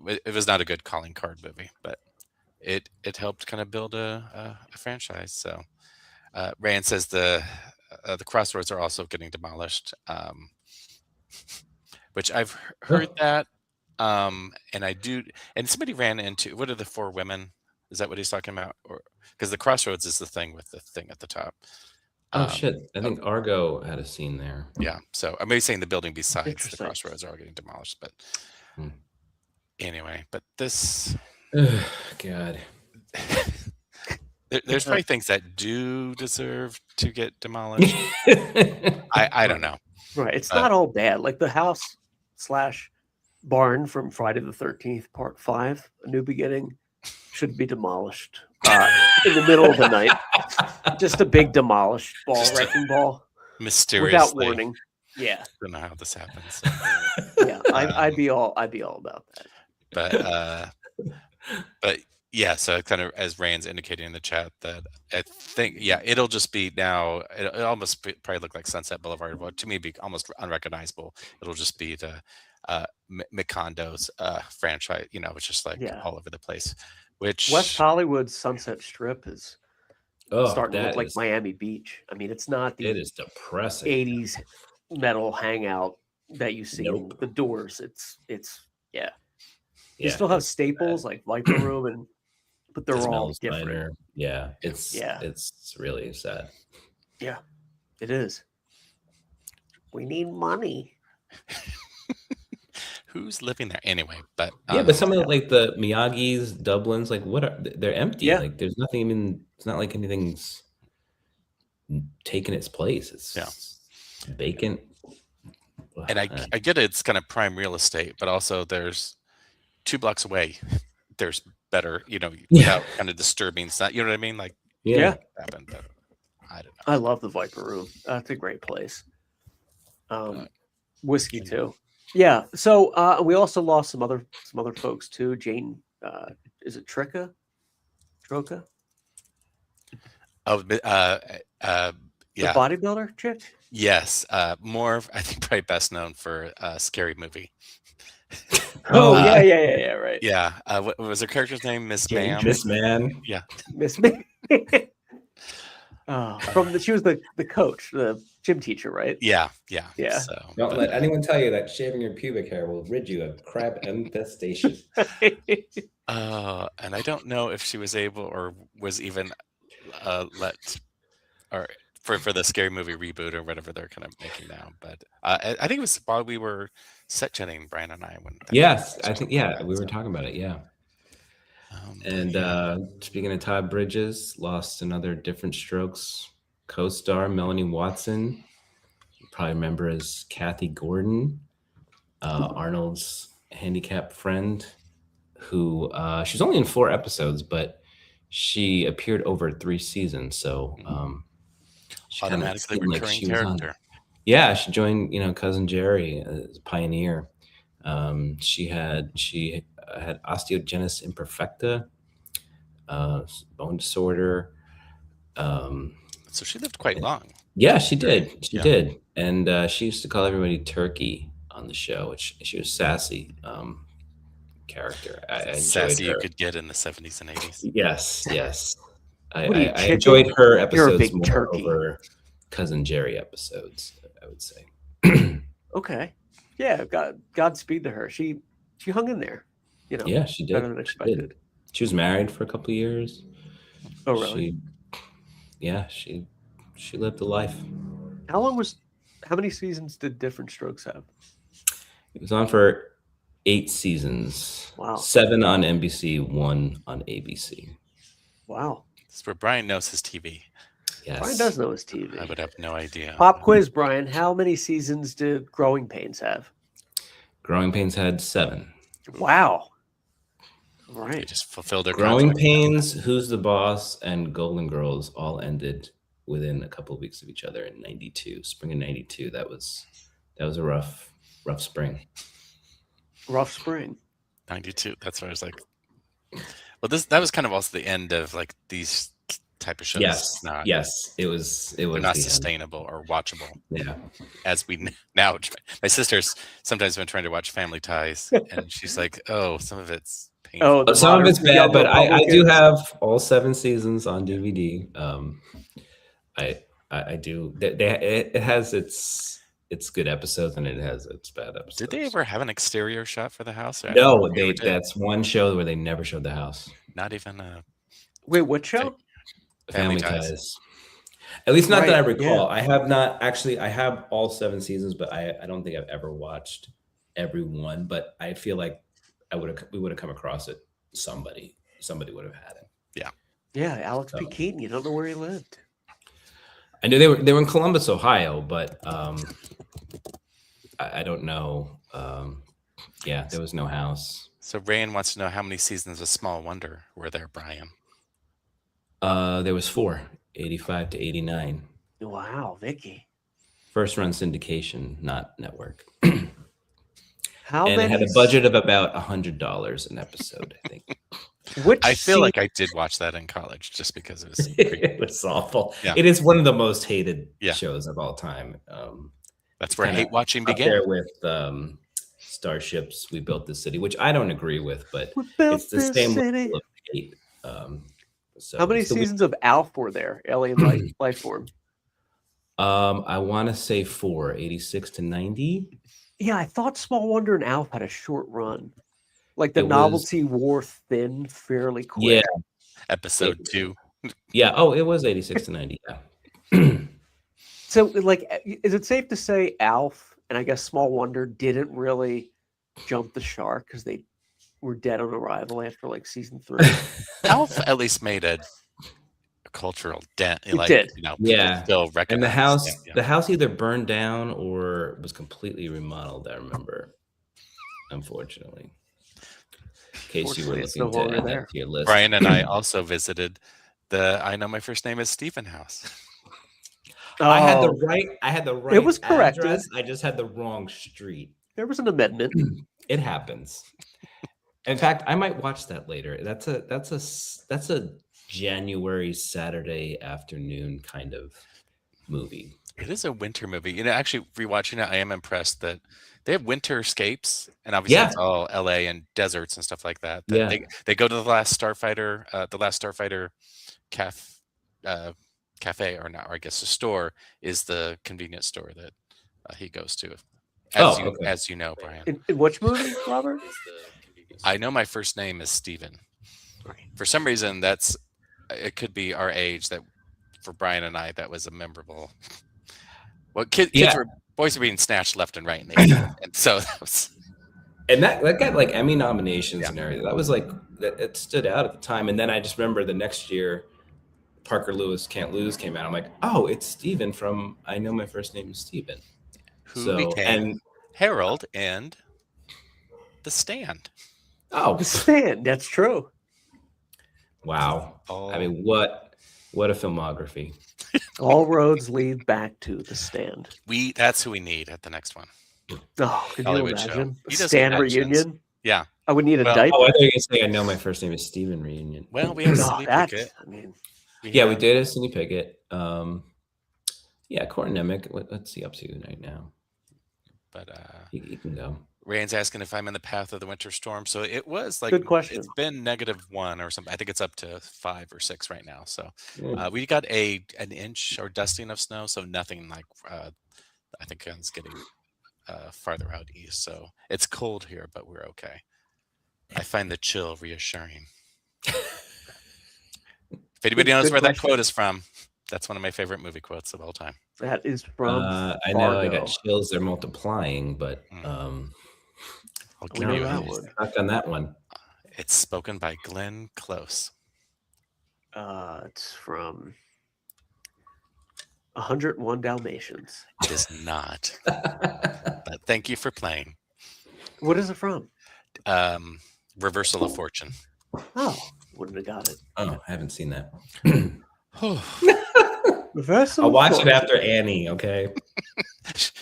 It was not a good calling card movie, but it helped kind of build a franchise. So Rand says the crossroads are also getting demolished, which I've heard that, and I do. And somebody ran into, what are the four women? Is that what he's talking about? Or because the crossroads is the thing with the thing at the top. Shit! I think Argo had a scene there. Yeah, so I may be saying the building besides the crossroads are getting demolished, but anyway, but this. God. There's probably things that do deserve to get demolished. I don't know. Right. It's not all bad. Like the house / barn from Friday the 13th, Part 5, A New Beginning, should be demolished in the middle of the night. Just a big demolished wrecking ball. Mysteriously. Without warning. Yeah. I don't know how this happens. Yeah, I'd be all about that. But yeah, so kind of as Rand's indicating in the chat that I think it'll just be now. It almost probably look like Sunset Boulevard. Well, to me, be almost unrecognizable. It'll just be the McCondo's franchise. It's just like all over the place. Which West Hollywood's Sunset Strip is starting to look like Miami Beach. I mean, it's not the it is depressing 80s metal hangout that you see in the Doors. It's you still have staples like Viper Room, but they're all different. Diner. Yeah, it's really sad. Yeah, it is. We need money. Who's living there anyway? But but some of like the Miyagi's, Dublin's, like they're empty. Yeah. Like there's nothing even. It's not like anything's taken its place. It's vacant. And I get it. It's kind of prime real estate, but also there's 2 blocks away. There's better, without kind of disturbing stuff. You know what I mean? Like happened, but I don't know. I love the Viper Room. That's a great place. Whiskey too. Yeah. So we also lost some other folks too. Jane, is it Troca? Oh, The yeah. bodybuilder chick? Yes. More, I think, probably best known for Scary Movie. Oh, yeah, right. Yeah. What was her character's name? Miss Jane Ma'am? Miss Man. Yeah. Miss Me. She was the coach, the gym teacher, right? Yeah. Yeah. Don't let anyone tell you that shaving your pubic hair will rid you of crab infestation. And I don't know if she was able or was even let or for the Scary Movie reboot or whatever they're kind of making now. But I think it was while we were set chatting, Brian and I. Yes, I think we were talking about it. Yeah. And yeah. Speaking of Todd Bridges, lost another Different Strokes co-star, Melanie Watson. You probably remember as Kathy Gordon, Arnold's handicapped friend, who she's only in 4 episodes, but she appeared over 3 seasons. So she automatically recurring character. Yeah, she joined, Cousin Jerry as a pioneer. She had osteogenesis imperfecta, bone disorder. So she lived quite long. Yeah, she did. She did. And she used to call everybody Turkey on the show, which she was sassy character. I enjoyed sassy her. You could get in the 70s and 80s. Yes. I enjoyed her episodes more turkey. over Cousin Jerry episodes, I would say. Okay. Yeah, Godspeed to her. She hung in there. Yeah, she did. Better than expected. She was married for a couple of years. Oh, really? She lived a life. How many seasons did Different Strokes have? It was on for 8 seasons. Wow. 7 on NBC, 1 on ABC. Wow. That's where Brian knows his TV. Yes. Brian does know his TV. I would have no idea. Pop quiz, Brian. How many seasons did Growing Pains have? Growing Pains had 7. Wow. All right. They just fulfilled their Growing contract. Pains, Who's the Boss, and Golden Girls all ended within a couple of weeks of each other in 92. Spring of 92. That was a rough spring. Rough spring. 92. That's what I was like. Well, that was kind of also the end of like these type of shows. Yes. It was They're not the sustainable or watchable. Yeah. As we now, my sister's sometimes been trying to watch Family Ties, and she's like, "Oh, some of it's painful." Oh, some of it's bad, but I do have all 7 seasons on DVD. I do. It has its good episodes and it has its bad episodes. Did they ever have an exterior shot for the house? No, that's one show where they never showed the house. Not even a. Wait, what show? Family Ties. At least not that I recall. Yeah. I have not actually. I have all 7 seasons, but I don't think I've ever watched every one. But I feel like we would have come across it. Somebody would have had it. Yeah, Alex P. Keaton. You don't know where he lived. I knew they were in Columbus, Ohio, but I don't know. There was no house. So Rayan wants to know how many seasons of Small Wonder were there, Brian? There was 4, 85 to 89. Wow, Vicky. First run syndication, not network. How and many? It had a budget of about $100 an episode, I think. I feel like I did watch that in college just because it was it was awful. Yeah. It is one of the most hated shows of all time. That's where hate watching began. There with Starships, We Built This City, which I don't agree with, but it's the same level of hate. So how many seasons of Alf were there? Alien life form. I want to say 4, 86 to 90. Yeah, I thought Small Wonder and Alf had a short run. Like the novelty wore thin fairly quick. Yeah. Episode 2. Yeah. Oh, it was 86 to 90. Yeah. So, like, is it safe to say Alf and I guess Small Wonder didn't really jump the shark because they were dead on arrival after like season 3? Alf at least made a cultural dent. It did. Still and the house either burned down or was completely remodeled. I remember, unfortunately. In case you were looking to add that to your list. Brian and I also visited the I Know My First Name is Stephen house. I had the right. It was corrected. Address. I just had the wrong street. There was an amendment. It happens. In fact, I might watch that later. That's a January Saturday afternoon kind of movie. It is a winter movie. Actually rewatching it, I am impressed that they have winterscapes, and obviously it's all LA and deserts and stuff like that. They go to the Last Starfighter cafe, or not, or I guess the store is the convenience store that he goes to. As you know, Brian. In which movie, Robert? I Know My First Name is Steven. For some reason, it could be our age that for Brian and I, that was a memorable. Well, boys were being snatched left and right, and so that was. And that got like Emmy nominations and everything. That was like it stood out at the time. And then I just remember the next year, Parker Lewis Can't Lose came out. I'm like, oh, it's Steven from I Know My First Name is Steven. Who became Harold and The Stand. Oh, The Stand. That's true. Wow. I mean, what a filmography. All roads lead back to The Stand. That's who we need at the next one. Oh, could you imagine? A Stand reunion? Yeah. I would need a diaper. Oh, I thought you were saying I Know My First Name is Steven reunion. Well, we have Cindy Pickett. We did a Cindy Pickett. Courtney Nemec. What's he up to right now? But he can go. Rand's asking if I'm in the path of the winter storm. So it was like, good question. It's been -1 or something. I think it's up to 5 or 6 right now. So we got an inch or dusting of snow. So nothing like, I think it's getting farther out east. So it's cold here, but we're okay. I find the chill reassuring. If anybody knows where that quote is from, that's one of my favorite movie quotes of all time. That is from I know I got chills. They're multiplying, but I'll give you that one. Stuck on that one. It's spoken by Glenn Close. It's from 101 Dalmatians. It is not. But thank you for playing. What is it from? Reversal of Fortune. Oh, wouldn't have got it. Oh, I haven't seen that. Reversal. I'll watch it after Annie. Okay.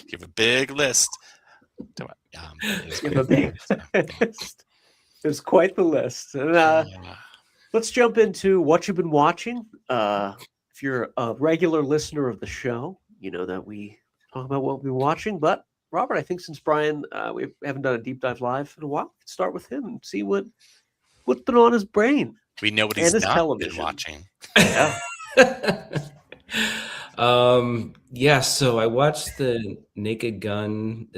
You have a big list. It's quite the list. And, let's jump into what you've been watching. If you're a regular listener of the show, you know that we talk about what we've been watching. But Robert, I think since Brian, we haven't done a deep dive live in a while, let's start with him and see what's been on his brain. We know what he's not been watching. Yeah. So I watched the new Naked Gun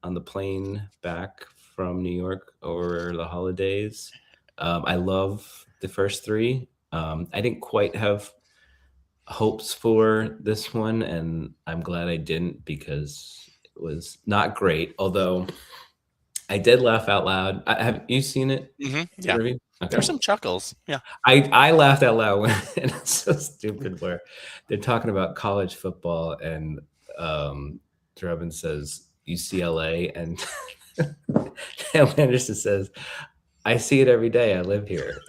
on the plane back from New York over the holidays. I love the first 3. I didn't quite have hopes for this one, and I'm glad I didn't because it was not great. Although I did laugh out loud. Have you seen it? Mm-hmm. Yeah. Okay. There's some chuckles. Yeah. I laughed out loud when and it's so stupid where they're talking about college football and Drubin says UCLA and Anderson says, I see it every day. I live here.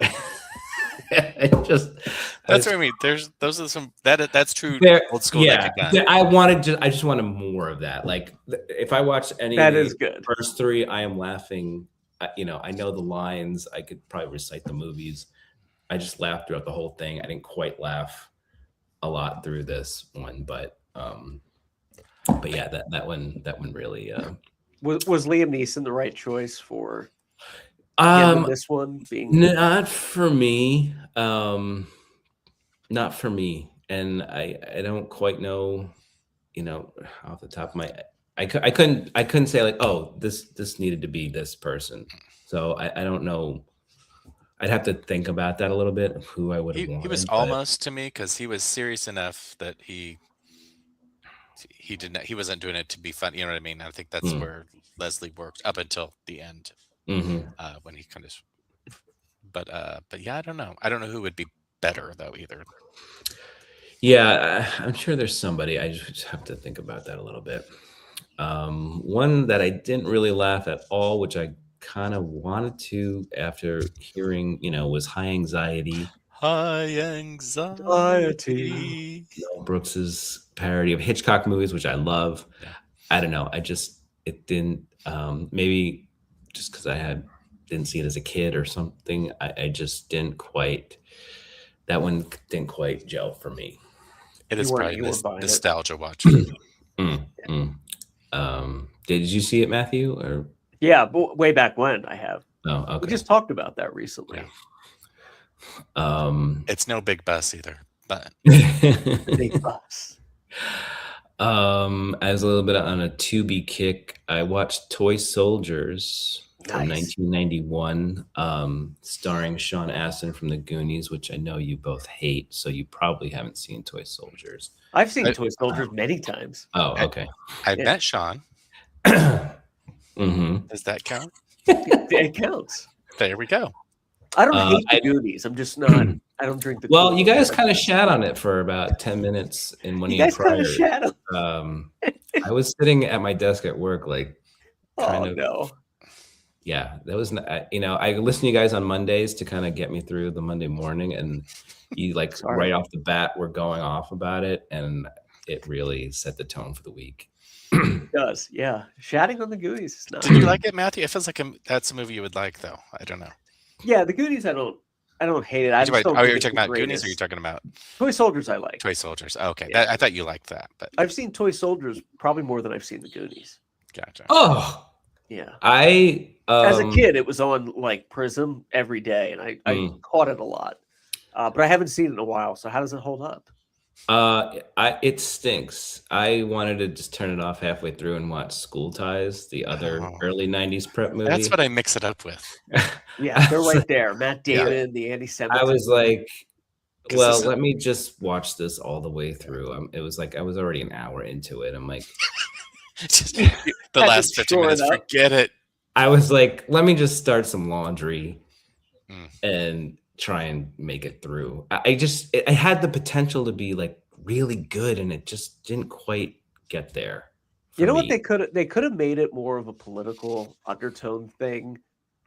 That's what I mean. Those are some that's true old school. Yeah, I just wanted more of that. Like if I watch any that of is good. First 3, I am laughing. I know the lines. I could probably recite the movies. I just laughed throughout the whole thing. I didn't quite laugh a lot through this one, but yeah, that one really. Was Liam Neeson the right choice for this one being? Not for me. Not for me, and I don't quite know. Off the top of my. I couldn't say like, oh, this needed to be this person. So I don't know. I'd have to think about that a little bit of who I would have wanted. He was almost to me because he was serious enough that he wasn't doing it to be fun. You know what I mean? I think that's where Leslie worked up until the end when he kind of. But yeah, I don't know. I don't know who would be better though either. Yeah, I'm sure there's somebody. I just have to think about that a little bit. One that I didn't really laugh at all, which I kind of wanted to after hearing, was High Anxiety. High Anxiety. Mel Brooks's parody of Hitchcock movies, which I love. Yeah. I don't know. It's it didn't. Maybe just because didn't see it as a kid or something. I just didn't quite. That one didn't quite gel for me. It is probably nostalgia watch. Did you see it, Matthew? Or yeah, but way back when I have. Oh, okay. We just talked about that recently. Yeah. It's no big bus either, but Big bus. I was a little bit on a Tubi kick. I watched Toy Soldiers from 1991, starring Sean Astin from the Goonies, which I know you both hate, so you probably haven't seen Toy Soldiers. I've seen Toy Soldiers many times. Oh, okay. I met Sean. Mm-hmm. Does that count? It counts. There we go. I don't hate the Goonies. I'm just not. I don't drink the. Well, you guys kind of shat on it for about 10 minutes in one of your prior. You guys kind of shat on. I was sitting at my desk at work, like. No. Yeah, that was. I listen to you guys on Mondays to kind of get me through the Monday morning, and you right off the bat were going off about it, and it really set the tone for the week. It does, yeah. Shatting on the Goonies is not. Did you like it, Matthew? It feels like that's a movie you would like, though. I don't know. Yeah, the Goonies, I don't hate it. You're talking about Goonies, or you're talking about Toy Soldiers? I like Toy Soldiers. Okay, yeah. I thought you liked that, but I've seen Toy Soldiers probably more than I've seen the Goonies. Gotcha. Oh, yeah. As a kid, it was on like Prism every day, and I caught it a lot. But I haven't seen it in a while. So how does it hold up? It stinks. I wanted to just turn it off halfway through and watch School Ties, the other early 90s prep movie. That's what I mix it up with. Yeah, they're right there. Matt Damon, the Andy Samberg. I was like, well, let me just watch this all the way through. It was like I was already an hour into it. I'm like, the last 15 minutes, forget it. I was like, let me just start some laundry and try and make it through. I had the potential to be like really good, and it just didn't quite get there. You know what they could have made it more of a political undertone thing,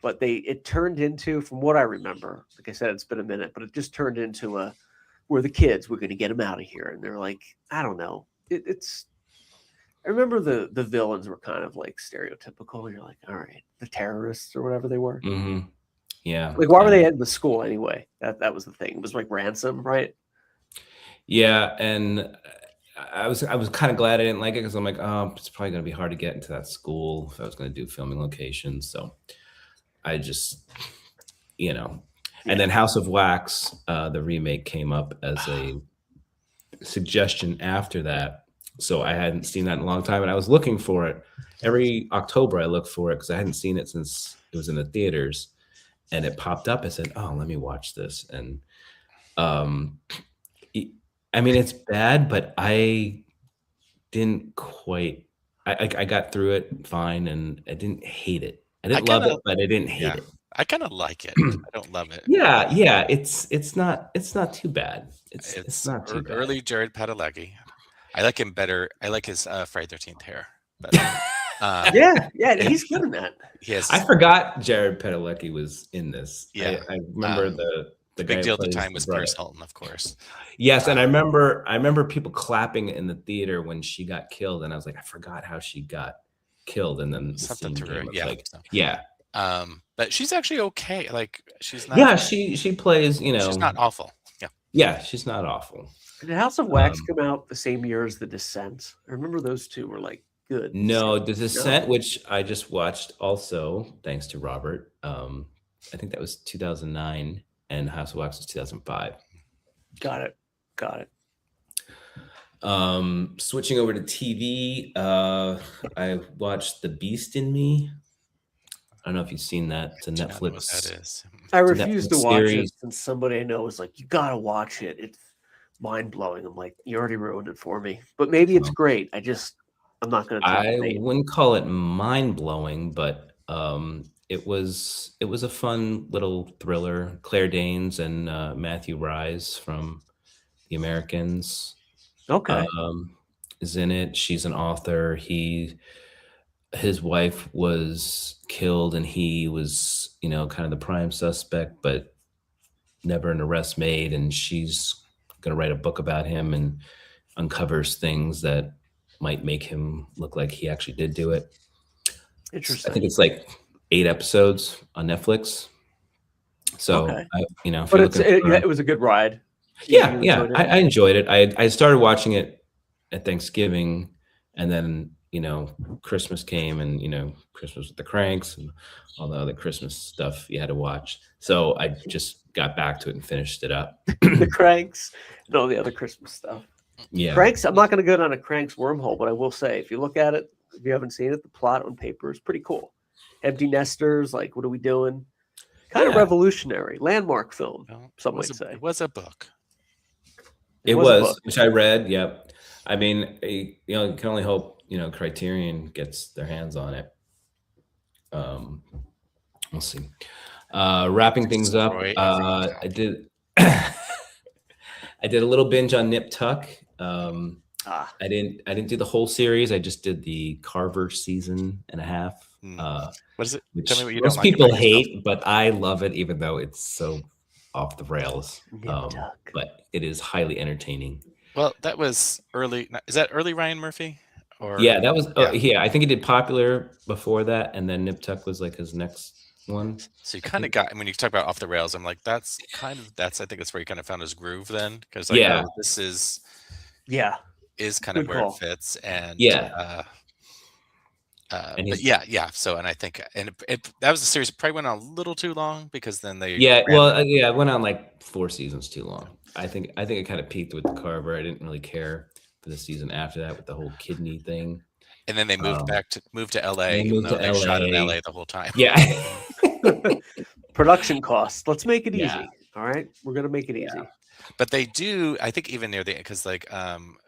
but it turned into, from what I remember, like I said, it's been a minute, but it just turned into we're the kids, we're going to get them out of here, and they're like, I don't know, I remember the villains were kind of like stereotypical. You're like, all right, the terrorists or whatever they were. Mm-hmm. Yeah. Like, why were they at the school anyway? That was the thing. It was like ransom, right? Yeah, and I was kind of glad I didn't like it, because I'm like, oh, it's probably going to be hard to get into that school if I was going to do filming locations. So I just, And then House of Wax, the remake, came up as a suggestion after that. So I hadn't seen that in a long time, and I was looking for it. Every October I look for it because I hadn't seen it since it was in the theaters, and it popped up. I said, oh, let me watch this. And it's bad, but I didn't quite, I got through it fine, and I didn't hate it. I didn't love it, but I didn't hate it. I kind of like it. I don't love it. Yeah. It's not too bad. It's not too bad. Early Jared Padalecki. I like him better. I like his Friday 13th hair. But, yeah, he's good in that. I forgot Jared Padalecki was in this. Yeah, I remember the big deal at the time was Paris Hilton, of course. Yes, and I remember people clapping in the theater when she got killed, and I was like, I forgot how she got killed, and then something to her. Yeah. But she's actually okay. Like, she's not. Yeah, she plays. She's not awful. Yeah. Yeah, she's not awful. Did House of Wax come out the same year as The Descent? I remember those two were like good. No, The Descent, which I just watched also, thanks to Robert. I think that was 2009, and House of Wax was 2005. Got it. Switching over to TV, I watched The Beast in Me. I don't know if you've seen that. It's a Netflix. That is. I refuse to watch it since somebody I know was like, you got to watch it. It's mind-blowing. I'm like, you already ruined it for me. But maybe it's great. I'm not going to. I wouldn't call it mind-blowing, but it was a fun little thriller. Claire Danes and Matthew Rhys from The Americans. Okay. Is in it. She's an author. His wife was killed, and he was, kind of the prime suspect, but never an arrest made. And she's going to write a book about him and uncovers things that might make him look like he actually did do it. Interesting. I think it's like 8 episodes on Netflix. So, Okay. if But you're it was a good ride. yeah, You yeah, enjoyed it? I enjoyed it. I started watching it at Thanksgiving, and then Christmas came, and Christmas with the Cranks and all the other Christmas stuff you had to watch. So I just got back to it and finished it up. The Cranks and all the other Christmas stuff. Yeah, Cranks. I'm not going to go down a Cranks wormhole, but I will say, if you look at it, if you haven't seen it, the plot on paper is pretty cool. Empty nesters, like, what are we doing? Kind of revolutionary, landmark film. Well, some might say it was a book. it was a was, book. which I read. Yep. I mean, you can only hope Criterion gets their hands on it. We'll see. Wrapping things up, I did. I did a little binge on Nip Tuck. I didn't do the whole series. I just did the Carver season and a half. What is it? Which Tell me what you most don't like people about hate, yourself. but I love it, even though it's so off the rails. Nip Tuck. But it is highly entertaining. Well, that was early. Is that early Ryan Murphy? Or Yeah, that was. I think he did Popular before that, and then Nip Tuck was like his next one. So you kind of got. When you talk about off the rails, I'm like, I think that's where he kind of found his groove then, because this is kind of Good where call. it fits, and So, and I think, that was a series that probably went on a little too long, because then they it went on like 4 seasons too long. I think it kind of peaked with the Carver. I didn't really care for the season after that with the whole kidney thing. And then they moved to LA, even though they shot in LA the whole time. Yeah. Production costs. Let's make it easy. All right, we're gonna make it easy. But they do, I think, even near the, because like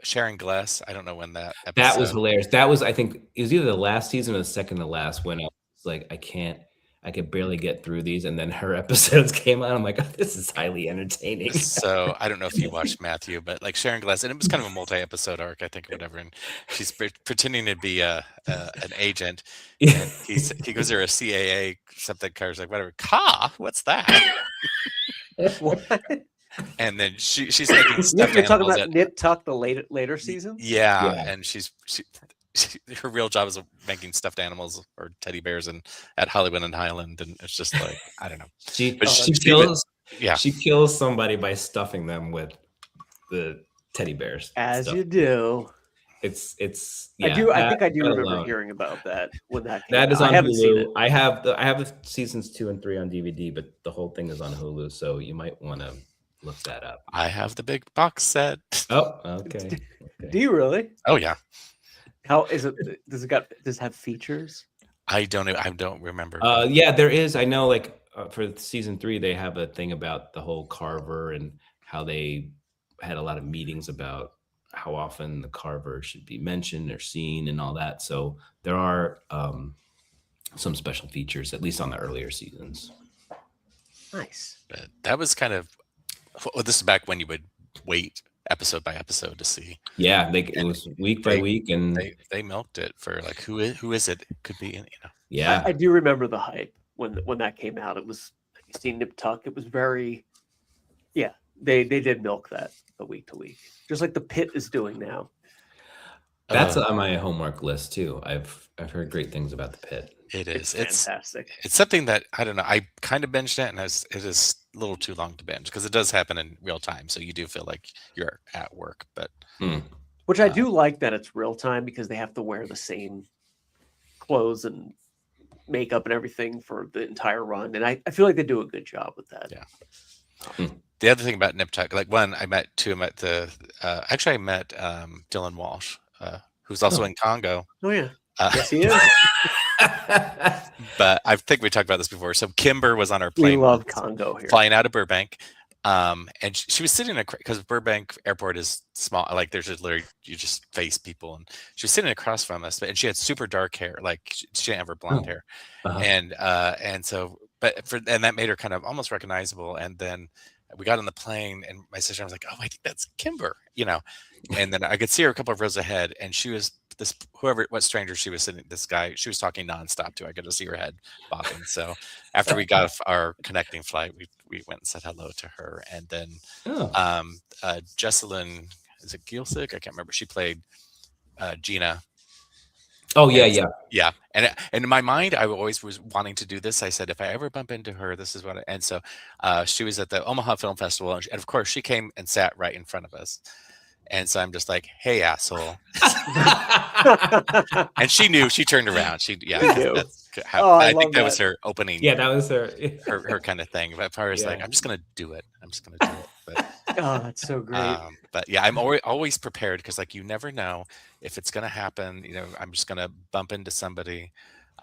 Sharon Gless, I don't know when that episode. That was hilarious. That was, I think, it was either the last season or the second to last, when I was like, I could barely get through these, and then her episodes came out. I'm like, oh, this is highly entertaining. So I don't know if you watched Matthew, but like Sharon Gless, and it was kind of a multi-episode arc, I think, or whatever. And she's pretending to be an agent. And he goes there a CAA something. Car's like, whatever. What's that? What? And then she's making stuffed You're talking animals about Nip Tuck, the later season. Yeah, and she her real job is making stuffed animals or teddy bears at Hollywood and Highland, and it's just like, I don't know. She kills somebody by stuffing them with the teddy bears. As you do. It's I think I do remember hearing about that when that came out. Is on Hulu. I have the seasons 2 and 3 on DVD, but the whole thing is on Hulu, so you might want to look that up. I have the big box set. Oh, okay. Do you really? Oh yeah. How is it? Does it have features? I don't remember. Yeah, there is. I know, like for season 3, they have a thing about the whole Carver and how they had a lot of meetings about how often the Carver should be mentioned or seen and all that. So there are some special features, at least on the earlier seasons. Nice. But that was kind of. Well, this is back when you would wait episode by episode to see. Yeah, it was week by week, and they milked it for like who is it? Could be, Yeah, I do remember the hype when that came out. It was, you seen Nip Tuck. It was very, they did milk that week to week, just like the Pit is doing now. That's on my homework list too. I've heard great things about the Pit. It's fantastic. It's something that, I don't know. I kind of binged it, and it is a little too long to binge, because it does happen in real time. So you do feel like you're at work, but which I do like that it's real time, because they have to wear the same clothes and makeup and everything for the entire run, and I feel like they do a good job with that. Yeah. The other thing about Nip Tuck, like I met Dylan Walsh, who's also in Congo. Oh yeah. Yes, he is. But I think we talked about this before. So Kimber was on our plane. We love Congo here. Flying out of Burbank. And she was sitting because Burbank Airport is small. Like there's just literally, you just face people. And she was sitting across from us, and she had super dark hair. Like she didn't have her blonde hair. Uh-huh. And so, and that made her kind of almost recognizable. And then we got on the plane, and my sister was like, "Oh, I think that's Kimber," And then I could see her a couple of rows ahead, and she was what stranger she was sitting. This guy, she was talking nonstop to. I could just see her head bobbing. So after we got our connecting flight, we went and said hello to her, and then Jessalyn, is it Gielsick? I can't remember. She played Gina Oh yeah, And yeah. yeah. And in my mind, I always was wanting to do this. I said, if I ever bump into her, this is what and so she was at the Omaha Film Festival, and of course she came and sat right in front of us. And so I'm just like, hey, asshole. And she knew. She turned around. She knew. that's how Oh, I I think love that was that. her opening. Yeah, that was her kind of thing. But as far as like, Yeah. I'm just gonna do it. I'm just gonna do it. But Oh, that's so great. but yeah, I'm always prepared, because like you never know if it's gonna happen. You know, I'm just gonna bump into somebody.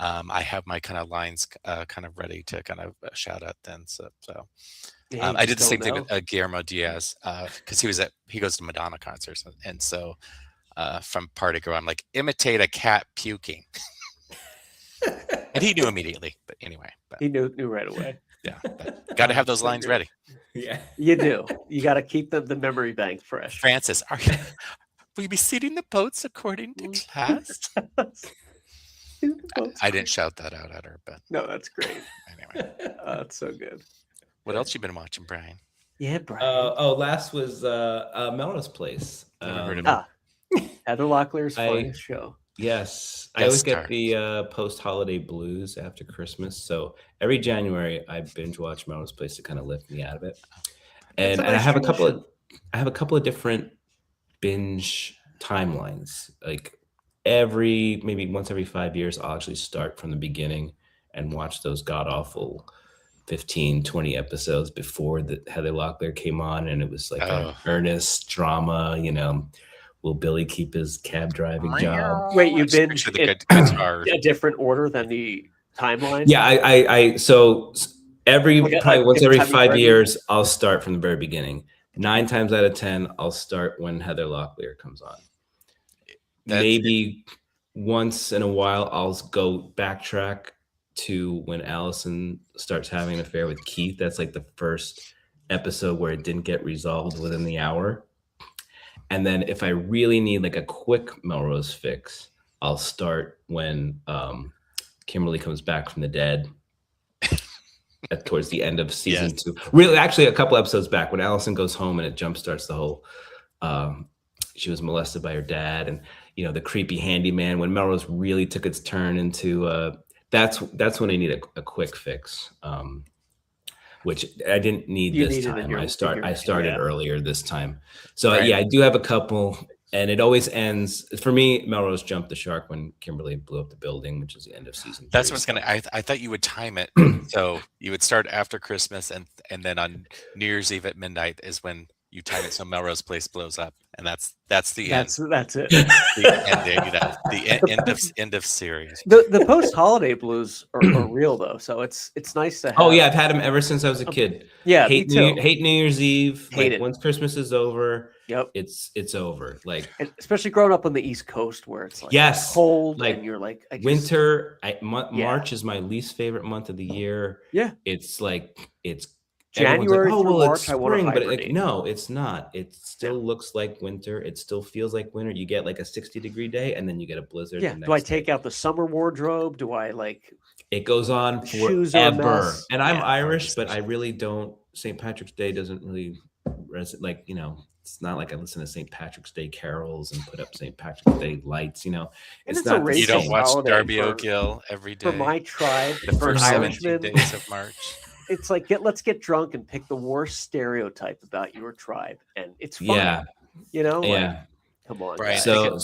I have my kind of lines kind of ready to kind of shout out then. So Yeah, you I did the just same don't thing with Guillermo Diaz, because he goes to Madonna concerts, and so from Party Girl, I'm like, imitate a cat puking. And he knew immediately. But anyway, He knew right away. yeah, got to have those So lines great. ready. Yeah. You do. You got to keep the memory bank fresh. Francis, will you be seating the boats according to class? I didn't shout that out at her, but no, that's great. anyway. That's so good. What else you been watching, Brian? Yeah, Brian. Last was Melrose Place. Never heard of it. Heather Locklear's finest show. Yes, I always get the post-holiday blues after Christmas. So every January, I binge watch Melrose Place to kind of lift me out of it. And I have a couple of different binge timelines. Like maybe once every 5 years, I'll actually start from the beginning and watch those god awful 15, 20 episodes before the Heather Locklear came on, and it was like an earnest drama, will Billy keep his cab driving job? Wait, you've been in a different order than the timeline? Yeah, so probably once every 5 years, I'll start from the very beginning. 9 times out of 10, I'll start when Heather Locklear comes on. Maybe once in a while, I'll go backtrack to when Allison starts having an affair with Keith. That's like the first episode where it didn't get resolved within the hour. And then if I really need like a quick Melrose fix, I'll start when Kimberly comes back from the dead towards the end of season 2. Really, actually, a couple episodes back when Allison goes home and it jumpstarts the whole she was molested by her dad, and the creepy handyman. When Melrose really took its turn into that's when I need a quick fix. Which I didn't need this time. I started earlier this time. So right. I do have a couple, and it always ends for me. Melrose jumped the shark when Kimberly blew up the building, which is the end of season 3. That's what's gonna. I thought you would time it so you would start after Christmas, and then on New Year's Eve at midnight is when you time it so Melrose Place blows up, and that's the end. That's it. The end of series. The post holiday blues are real though, so it's nice to have. Oh yeah, I've had them ever since I was a kid. Yeah, hate New Year's Eve. Hate it. Once Christmas is over. Yep, it's over. Like, and especially growing up on the East Coast where it's like cold, like, and you're like winter. March is my least favorite month of the year. Yeah, it's January like, through March, it's spring, but no, it's not. It still looks like winter. It still feels like winter. You get like a 60-degree day, and then you get a blizzard. Yeah. Do I take out the summer wardrobe? Do I like? It goes on forever. And I'm Irish, but I really don't. St. Patrick's Day doesn't really resonate. It's not like I listen to St. Patrick's Day carols and put up St. Patrick's Day lights. It's not. You don't watch Darby O'Gill every day for my tribe. The first 17 days of March. It's like let's get drunk and pick the worst stereotype about your tribe, and it's fun. Yeah, Come on, Brian. So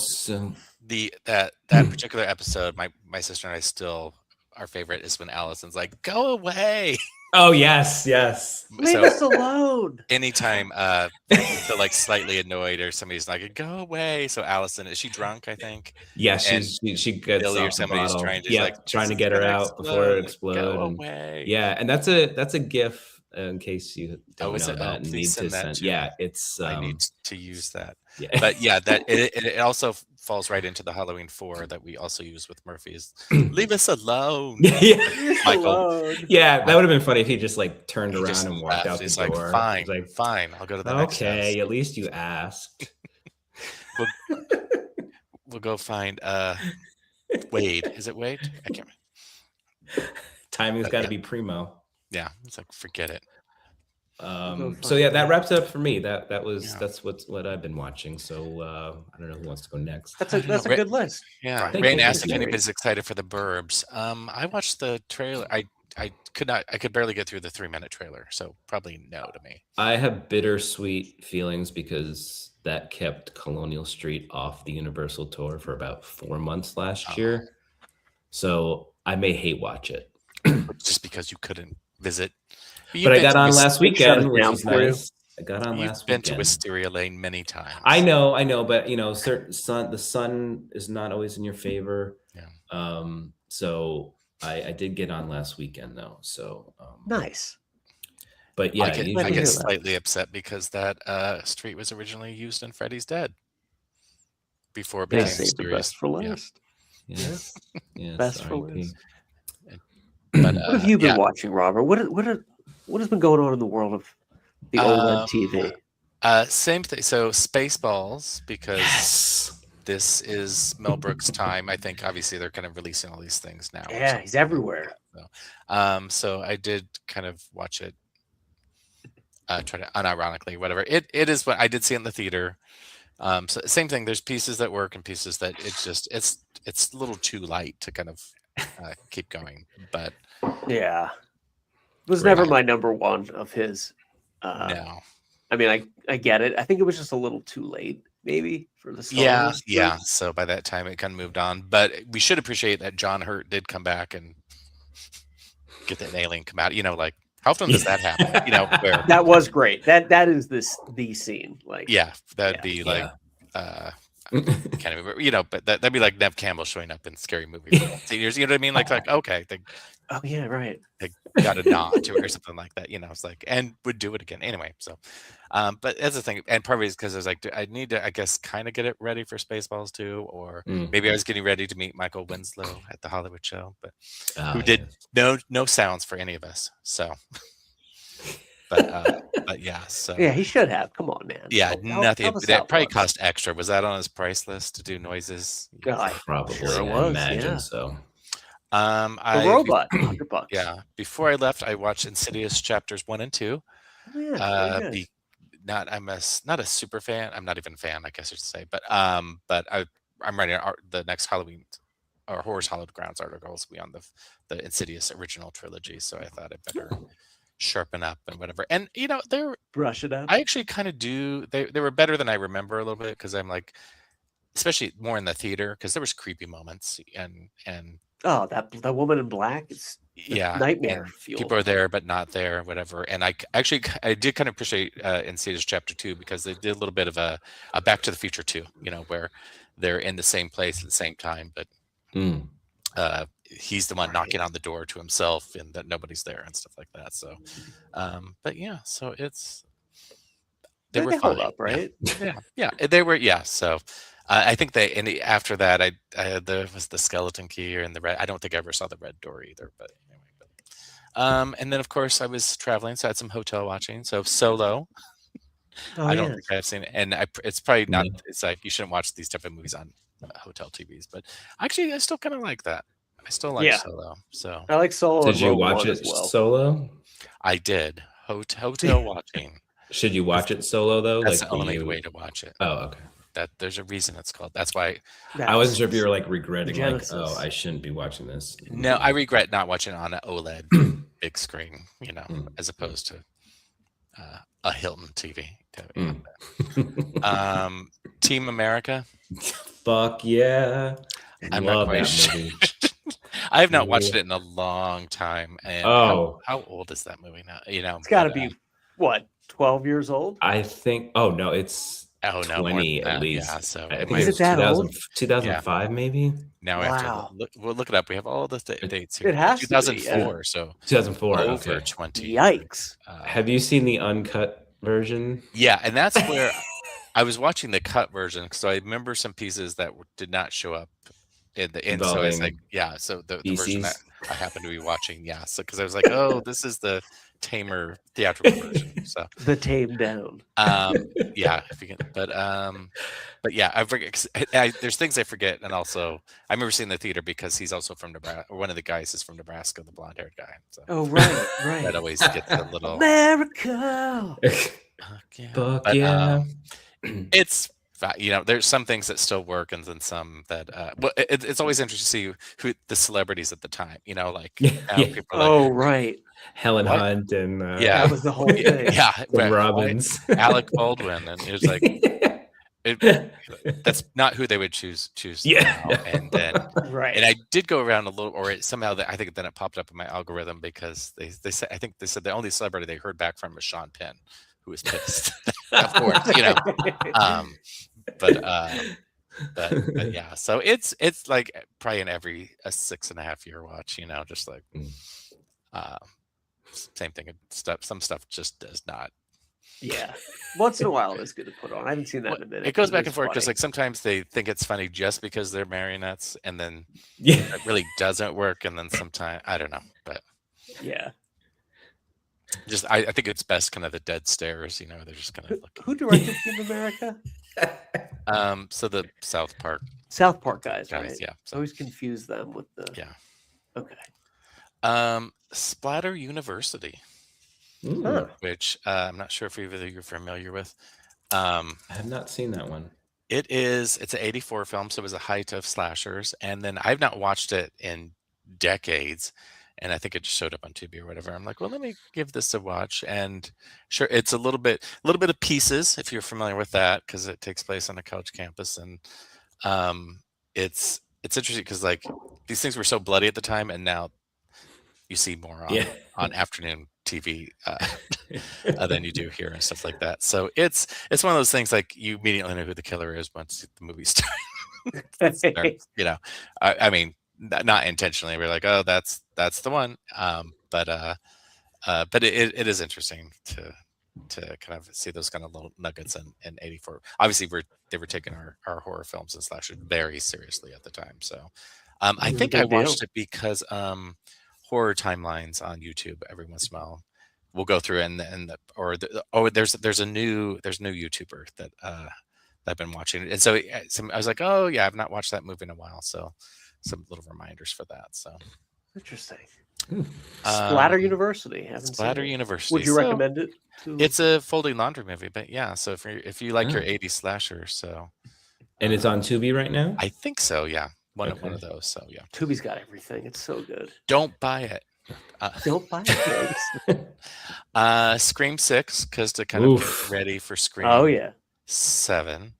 that particular episode, my sister and I still, our favorite is when Allison's like, "Go away." Oh yes. Leave us alone. Anytime they're like slightly annoyed or somebody's like, "Go away." So Allison, is she drunk? I think. Yeah, she gets Billy or somebody's trying to get her out before it explodes. Go away. Yeah, and that's a GIF in case you don't know that and need to send. Yeah, it's. I need to use that. Yeah. But yeah, that it also falls right into the Halloween 4 that we also use with Murphy's. Leave us alone. Michael. Yeah, that would have been funny if he just like turned around and walked out the door. Like, fine, I'll go to the next house. Okay, at least you asked. We'll go find Wade. Is it Wade? I can't remember. Timing's got to be primo. Yeah, it's like forget it. So yeah, that wraps it up for me. That's what I've been watching. So I don't know who wants to go next. That's a good list. Yeah, Rain asked if anybody's excited for the Burbs. I watched the trailer. I could barely get through the 3-minute trailer, so probably no to me. I have bittersweet feelings because that kept Colonial Street off the Universal tour for about 4 months last year. So I may hate watch it. Just because you couldn't visit. But I got on last weekend, which was nice. I got on last weekend. You've been to Wisteria Lane many times. I know, but the sun is not always in your favor. Yeah. So I did get on last weekend though. So nice. But yeah, I get slightly upset because that street was originally used in Freddy's Dead before it became the best for last. Yes. Best for last. But, what have you been watching, Robert? What has been going on in the world of the OLED TV? Same thing. So Spaceballs, because this is Mel Brooks' time. I think obviously they're kind of releasing all these things now. Yeah, he's everywhere. So I did kind of watch it. Try to unironically, whatever. It is what I did see in the theater. So same thing. There's pieces that work and pieces that it's a little too light to kind of keep going. But yeah. It was never my number one of his. No. I mean, I get it. I think it was just a little too late, maybe, for the Star Wars. Yeah. So by that time, it kind of moved on. But we should appreciate that John Hurt did come back and get that alien come out. Like, how often does that happen? Where that was great. That is the scene. Like, that'd be like. Can't remember, but that'd be like Nev Campbell showing up in Scary Movie seniors. You know what I mean? Like okay, oh yeah, right. They got a nod to it or something like that. It's like, and would do it again anyway. So, but that's the thing, and probably is because I was like, I need to, I guess, kind of get it ready for Spaceballs too, or maybe I was getting ready to meet Michael Winslow at the Hollywood show, but who did no sounds for any of us. So. But yeah, so yeah, he should have. Come on, man. Yeah, nothing. That probably cost extra. Was that on his price list to do noises? God, probably. Sure was. Imagine so. The robot, $100. Yeah. Before I left, I watched Insidious chapters 1 and 2. Yeah, I'm not a super fan. I'm not even a fan, I guess I should say. But I'm writing the next Halloween or Horrors Hallowed Grounds articles will be on the Insidious original trilogy. So I thought I'd better sharpen up and whatever. And they're brush it up. I actually kind of do. They were better than I remember a little bit because I'm like, especially more in the theater because there was creepy moments and oh, that woman in black is nightmare fuel. People are there but not there, whatever. And I did kind of appreciate Insidious chapter 2 because they did a little bit of a Back to the Future 2, where they're in the same place at the same time, but he's the one knocking on the door to himself and that nobody's there and stuff like that. So but yeah, so they were hold up, right? Yeah, they were. So I think after that there was the skeleton key and the red. I don't think I ever saw the red door either, but anyway. And then of course I was traveling, so I had some hotel watching. So Solo. I don't think I've seen it, and it's probably not. It's like you shouldn't watch these type of movies on hotel TVs, but actually I still kind of like that. I still like Solo. So I like Solo. Did you watch it Solo? I did. Hotel watching. Should you watch it solo though? That's the only way to watch it. Oh, okay. There's a reason it's called. That's why. I wasn't sure if you were like regretting, like, oh, I shouldn't be watching this. No, I regret not watching it on an OLED big screen, as opposed to a Hilton TV. Team America. Fuck yeah! I'm not quite sure. I have not watched it in a long time. And how old is that movie now? It's got to be what, 12 years old? I think. Oh no, it's 20 at least. Yeah, so I think it's 2005 maybe. Now we have to look it up. We have all the dates here. It has 2004. So 2004. Over 20. Yikes! Have you seen the uncut version? Yeah, and that's where I was watching the cut version, so I remember some pieces that did not show up in the end. So it's like, so the version that I happened to be watching, so because I was like, oh, this is the tamer theatrical version. So the tame down. Yeah, if you can, but yeah, I forget. 'Cause there's things I forget, and also I remember seeing the theater because he's also from Nebraska. Or one of the guys is from Nebraska, the blonde-haired guy. So Oh right, right. that always gets a little America. yeah. Fuck But yeah. it's there's some things that still work, and then some that well, it's always interesting to see who the celebrities at the time. Like now people are like, Oh right. Helen What? Hunt and Yeah. That was the whole thing. yeah, Tim right, Robbins. Alec Baldwin, and it was like that's not who they would choose Yeah. now. And then Right. and I did go around a little, or somehow I think then it popped up in my algorithm because they said, I think they said the only celebrity they heard back from was Sean Penn, who was pissed. Of course, but yeah, so it's like probably in every 6.5 year watch, just like same thing. Some stuff just does not. Yeah. Once in a while it's good to put on. I haven't seen that in a minute. It goes back and It's forth because funny. like sometimes they think it's funny just because they're marionettes, and then Yeah. it really doesn't work, and then sometimes I don't know, but Yeah. just I think it's best kind of the dead stares, they're just kind of looking. Who directed Team America? So the South Park guys, right? yeah. I always confuse them with the Yeah. Okay. Splatter University, which I'm not sure if either you're familiar with. I have not seen that one. It's an 84 film, so it was a height of slashers, and then I've not watched it in decades, and I think it just showed up on Tubi or whatever. I'm like, well, let me give this a watch, and sure, it's a little bit of Pieces, if you're familiar with that, because it takes place on a college campus, and it's interesting because like these things were so bloody at the time, and now you see more on afternoon TV than you do here and stuff like that. So it's one of those things like you immediately know who the killer is once the movie starts. I mean, not intentionally. We're like, oh, that's the one. But it is interesting to kind of see those kind of little nuggets in 84. Obviously, they were taking our horror films and slashers very seriously at the time. So I think I watched it because horror timelines on YouTube every once in a while we'll go through there's a new YouTuber that I've been watching, and so I was like, oh yeah, I've not watched that movie in a while, so some little reminders for that. So interesting. Splatter University. Splatter University. Would you recommend it? It's a folding laundry movie, but yeah. So if you like your 80s slasher, so and it's on Tubi right now. I think so. Yeah, one of those. So yeah, Tubi's got everything. It's so good. Don't buy it. Don't buy it. Scream 6, because to kind of get ready for Scream. Oh yeah. 7.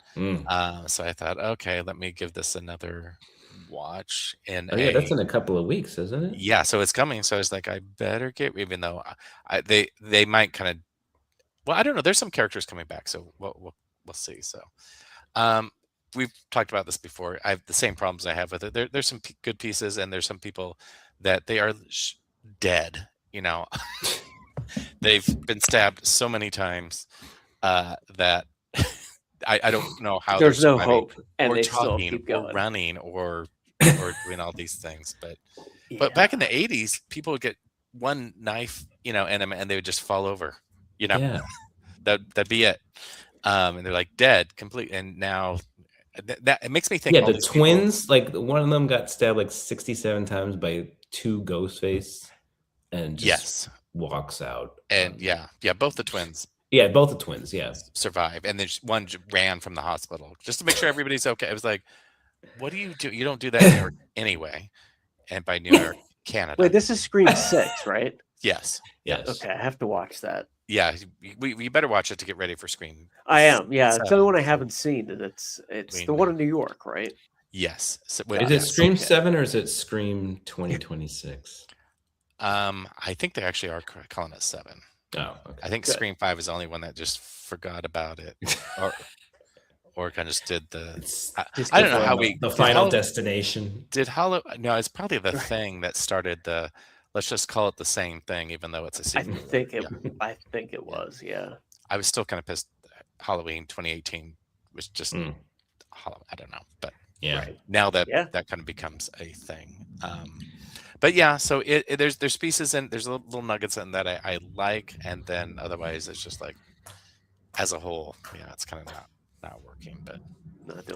So I thought, okay, let me give this another watch. And that's in a couple of weeks, isn't it? Yeah, so it's coming. So I was like, I better get, even though they might kind of, well, I don't know. There's some characters coming back, so we'll see. So we've talked about this before. I have the same problems I have with it. There's some good pieces, and there's some people that they are dead. They've been stabbed so many times that I don't know how there's no hope, and they talking, still keep going, or running, or doing all these things. But back in the 80s, people would get one knife, in them, and they would just fall over. That'd be it. And they're like dead, complete. And now that it makes me think. Yeah, the twins, like one of them got stabbed like 67 times by 2 Ghostface, and just walks out. And both the twins. Yeah, both the twins. Yeah, survive, and then one ran from the hospital just to make sure everybody's okay. I was like, "What do? You don't do that in New York anyway." And by New York, Canada. Wait, this is Scream 6, right? Yes. Okay, I have to watch that. Yeah, we better watch it to get ready for Scream. I am. Yeah, it's the only one I haven't seen, and it's the one in New York, right? Yes. So, is it Scream 7 or is it Scream 2026? I think they actually are calling it 7. Oh, okay. I think Scream 5 is the only one that just forgot about it, or kind of just did the. I don't know how the Final Destination. No, it's probably the thing that started the. Let's just call it the same thing, even though it's a sequel. I think it was. Yeah. I was still kind of pissed. Halloween 2018 was just. I don't know, but yeah. Right. Now that kind of becomes a thing. but yeah, so there's pieces and there's little nuggets in that I like, and then otherwise it's just like as a whole, yeah, it's kind of not working. But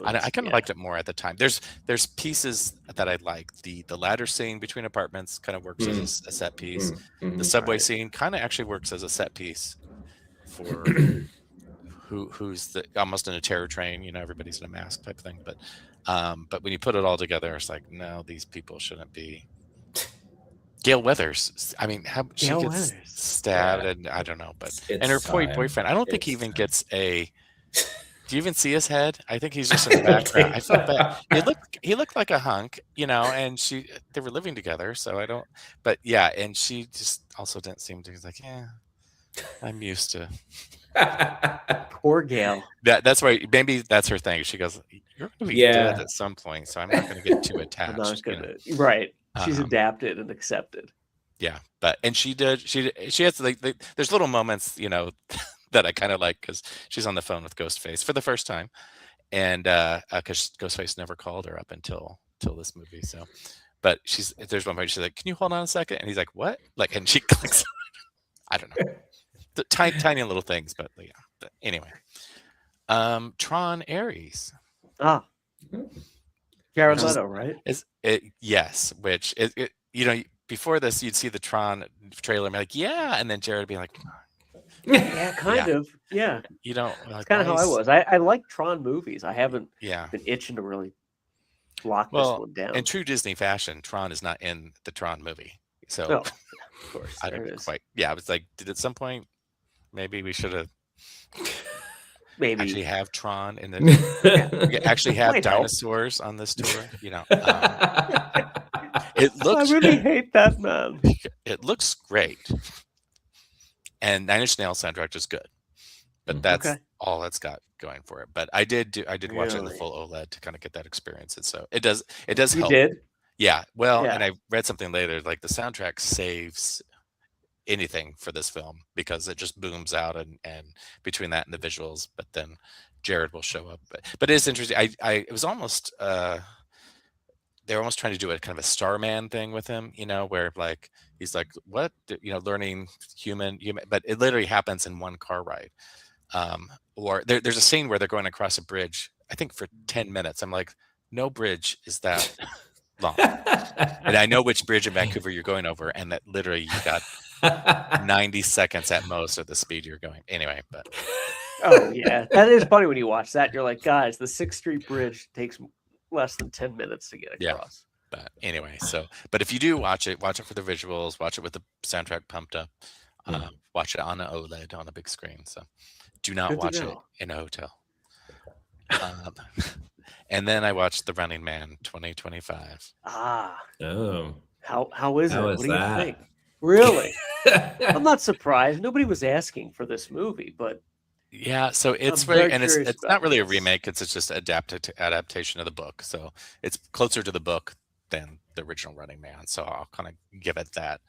I kind of liked it more at the time. There's pieces that I like. The ladder scene between apartments kind of works as a set piece. The subway scene kind of actually works as a set piece for who's almost in a terror train. You know, everybody's in a mask type thing. But when you put it all together, it's like, no, these people shouldn't be. Gail Weathers. I mean, she gets stabbed, and I don't know, but and her boyfriend. I don't think he even gets a. Do you even see his head? I think he's just in the background. I felt bad. He looked like a hunk, you know, and they were living together, so I don't. But yeah, and she just also didn't seem to. He's like, yeah, I'm used to. Poor Gail. That's why maybe that's her thing. She goes, "You're going to be dead at some point, so I'm not going to get too attached." I'm not gonna, right. She's adapted and accepted. Yeah, and she has like there's little moments, you know, that I kind of like because she's on the phone with Ghostface for the first time, and because Ghostface never called her up until this movie. So, but there's one point she's like, "Can you hold on a second?" And he's like, "What?" Like, and she clicks. I don't know, the tiny little things, but yeah. But anyway, Tron Ares. Jared Leto, right? Yes, which you know, before this you'd see the Tron trailer and be like, yeah, and then Jared would be like, yeah, kind of. Yeah. You know, that's kind of how I was. I like Tron movies. I haven't been itching to really lock this one down. In true Disney fashion, Tron is not in the Tron movie. So of course. I don't quite I was like, at some point maybe we should have actually have Tron in the actually have dinosaurs on this tour, you know. It looks I really hate that, man. It looks great. And Nine Inch Nails soundtrack is good. But that's all that's got going for it. But I did watch it in the full OLED to kind of get that experience. And so it does help. You did? Yeah. Well, and I read something later, like the soundtrack saves anything for this film because it just booms out and between that and the visuals, but then Jared will show up. But it is interesting. It was almost they're almost trying to do a kind of a Starman thing with him, you know, where like he's like, what, you know, learning human, but it literally happens in one car ride. Or there's a scene where they're going across a bridge, I think for 10 minutes. I'm like, no bridge is that long. And I know which bridge in Vancouver you're going over, and that literally you got 90 seconds at most at the speed you're going. Anyway, but oh yeah, that is funny when you watch that. You're like, guys, the 6th Street Bridge takes less than 10 minutes to get across. Yeah, but anyway, but if you do watch it for the visuals, watch it with the soundtrack pumped up, watch it on an OLED on a big screen. So do not watch it in a hotel. And then I watched The Running Man 2025. Oh, how is it? What do you think? Really? I'm not surprised. Nobody was asking for this movie, but yeah, so it's it's not really a remake. It's just adaptation of the book. So it's closer to the book than the original Running Man. So I'll kind of give it that.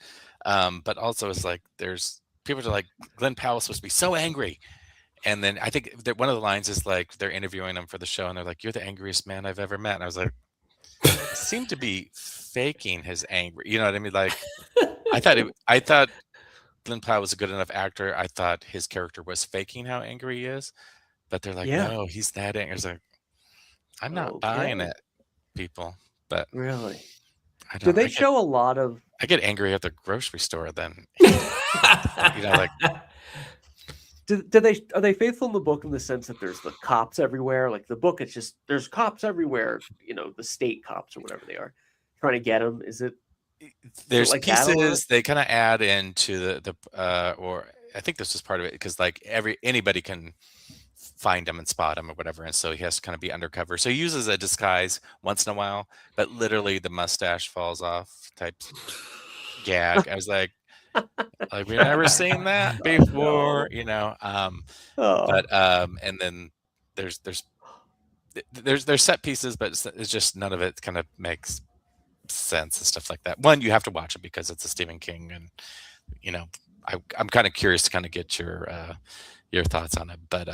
But also it's like there's people are like, Glenn Powell's supposed to be so angry. And then I think that one of the lines is like they're interviewing him for the show and they're like, you're the angriest man I've ever met. And I was like, he seemed to be faking his anger. You know what I mean? Like I thought Glenn Powell was a good enough actor. I thought his character was faking how angry he is, but they're like, no, he's that angry. I was like, I'm not buying it, people. But really, do they show a lot of? I get angry at the grocery store. Then, you know, like, are they faithful in the book in the sense that there's the cops everywhere? Like the book, it's just there's cops everywhere. You know, the state cops or whatever they are, trying to get them. Is it? There's like pieces they kind of add into the or I think this is part of it because like anybody can find him and spot him or whatever, and so he has to kind of be undercover. So he uses a disguise once in a while, but literally the mustache falls off type gag. I was like we've never seen that before, you know. But and then there's set pieces, but it's just none of it kind of makes sense and stuff like that. One, you have to watch it because it's a Stephen King, and you know, I'm kind of curious to kind of get your thoughts on it. But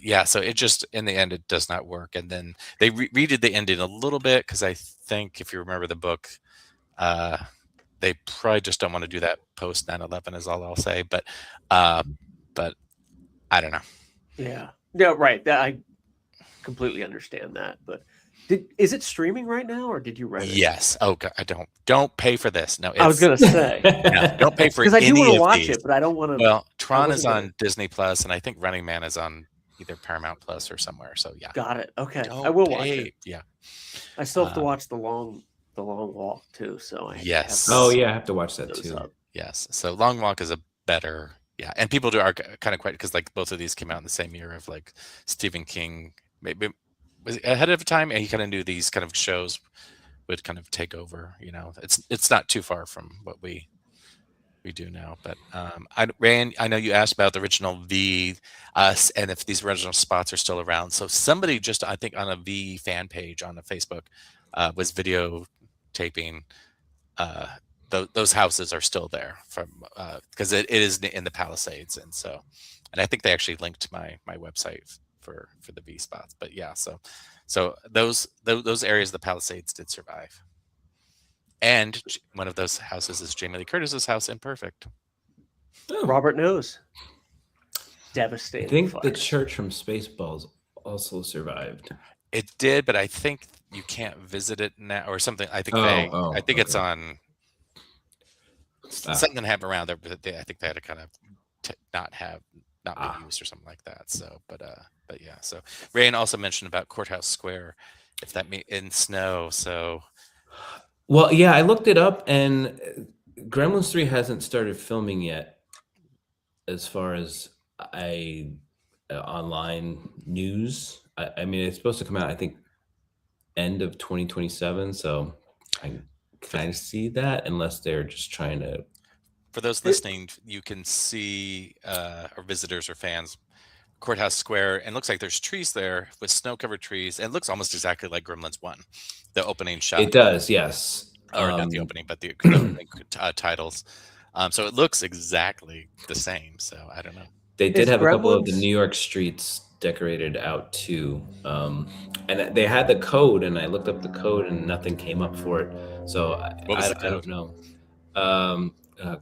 yeah, so it just in the end it does not work. And then they redid the ending a little bit because I think if you remember the book, they probably just don't want to do that post 9/11 is all I'll say. But I don't know. Yeah, right. That I completely understand that. But is it streaming right now, or did you rent it? Yes. Oh God, I don't pay for this. No, I was gonna say no, don't pay for because I do any want to of watch these. it, but I don't want to. Well, Tron is on Disney Plus, and I think Running Man is on either Paramount Plus or somewhere. So yeah. Got it. Okay, Don't I will pay. watch it. Yeah. I still have to watch the long walk too. So yes. Oh yeah, I have to watch that too. Up. Yes. So Long Walk is a better. Yeah, and people are kind of quite because like both of these came out in the same year of like Stephen King. Maybe was ahead of time, and he kind of knew these kind of shows would kind of take over. You know, it's not too far from what we do now. But Rand, I know you asked about the original V, us, and if these original spots are still around. So somebody just, I think, on a V fan page on the Facebook was videotaping. Those houses are still there from because it is in the Palisades, and I think they actually linked to my website for the V spots. But yeah, so those areas of the Palisades did survive. And one of those houses is Jamie Lee Curtis's house in Perfect. Oh. Robert knows. Devastating. I think fire. the church from Spaceballs also survived. It did, but I think you can't visit it now or something. I think it's on something happened around there, but I think they had to kind of not be used or something like that. So, but yeah. So Rayan also mentioned about Courthouse Square, if that in snow. So. Well, yeah, I looked it up, and Gremlins 3 hasn't started filming yet, as far as online news. I mean, it's supposed to come out, I think, end of 2027. So I kind of see that, unless they're just trying to. For those listening, you can see, or visitors or fans, Courthouse Square, and it looks like there's trees there with snow-covered trees. And it looks almost exactly like Gremlins 1, the opening shot. It does, yes. Or not the opening, but the titles. So it looks exactly the same. So I don't know. They did have a couple of the New York streets decorated out too. And they had the code, and I looked up the code and nothing came up for it. So I don't know. Oh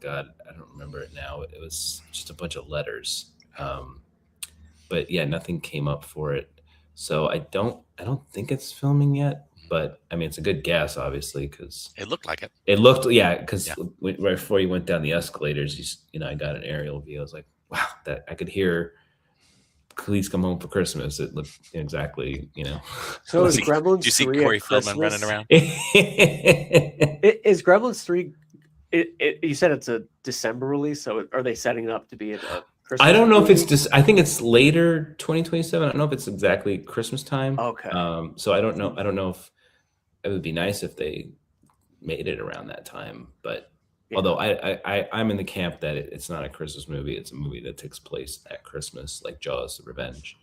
God, I don't remember it now. It was just a bunch of letters. But yeah, nothing came up for it. So I don't think it's filming yet, but I mean, it's a good guess, obviously, because it looked like it. It looked, yeah, because right before you went down the escalators, I got an aerial view. I was like, wow, that I could hear Please Come Home for Christmas. It looked exactly, So is Gremlins 3 do you see Corey Feldman running around? Is Gremlins 3? You said it's a December release, so are they setting it up to be a Christmas? I don't know if it's I think it's later 2027. I don't know if it's exactly Christmas time. Okay. So I don't know. I don't know if it would be nice if they made it around that time. But although I'm in the camp that it's not a Christmas movie. It's a movie that takes place at Christmas, like Jaws: The Revenge.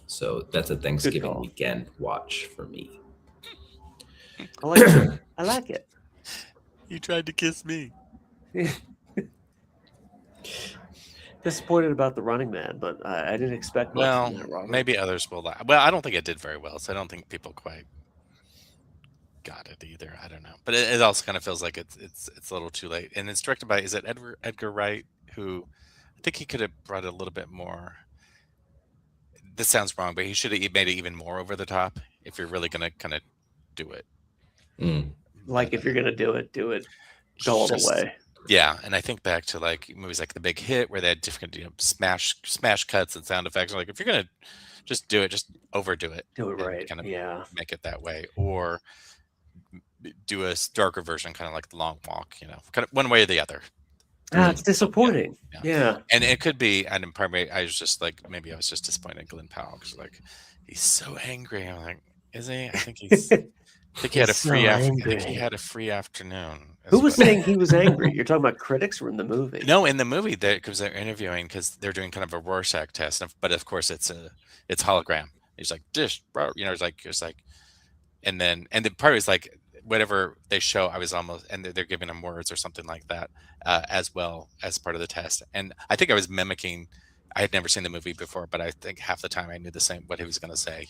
So that's a Thanksgiving weekend watch for me. I like it. I like it. You tried to kiss me. Disappointed about The Running Man, but I didn't expect much from that, Robert. Maybe others will. Well, I don't think it did very well, so I don't think people quite got it either. I don't know, but it also kind of feels like it's a little too late. And it's directed by, is it Edgar Wright, who I think he could have brought it a little bit more. This sounds wrong, but he should have made it even more over the top if you're really going to kind of do it. Like if you're going to do it, go all the way. Yeah, and I think back to like movies like The Big Hit, where they had different smash cuts and sound effects. Like if you're gonna just do it, just overdo it. Do it right. Kind of make it that way, or do a darker version, kind of like The Long Walk. Kind of one way or the other. It's disappointing. Yeah. And it could be, and in part, I was just like, maybe I was just disappointed in Glenn Powell because like he's so angry. I'm like, is he? I think he's. I think he had a free. I think he had a free afternoon. Who was saying he was angry? You're talking about critics or in the movie? No, in the movie, because they're interviewing, because they're doing kind of a Rorschach test, but of course it's hologram. He's like it's like, and then the part is like whatever they show, I was almost, and they're giving him words or something like that, as well as part of the test. And I think I was mimicking. I had never seen the movie before, but I think half the time I knew the same what he was going to say,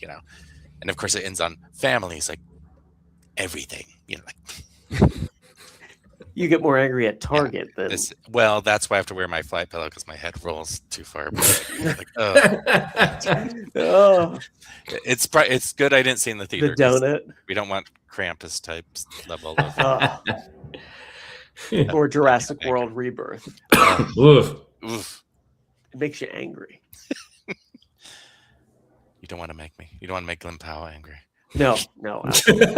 And of course it ends on family. He's like everything, like. You get more angry at Target than Well, that's why I have to wear my flight pillow because my head rolls too far back. Like, oh. It's good I didn't see in the theater. The donut. We don't want Krampus type level of or Jurassic World Rebirth. Oof. It makes you angry. You don't want to make me. You don't want to make Glenn Powell angry. No, absolutely.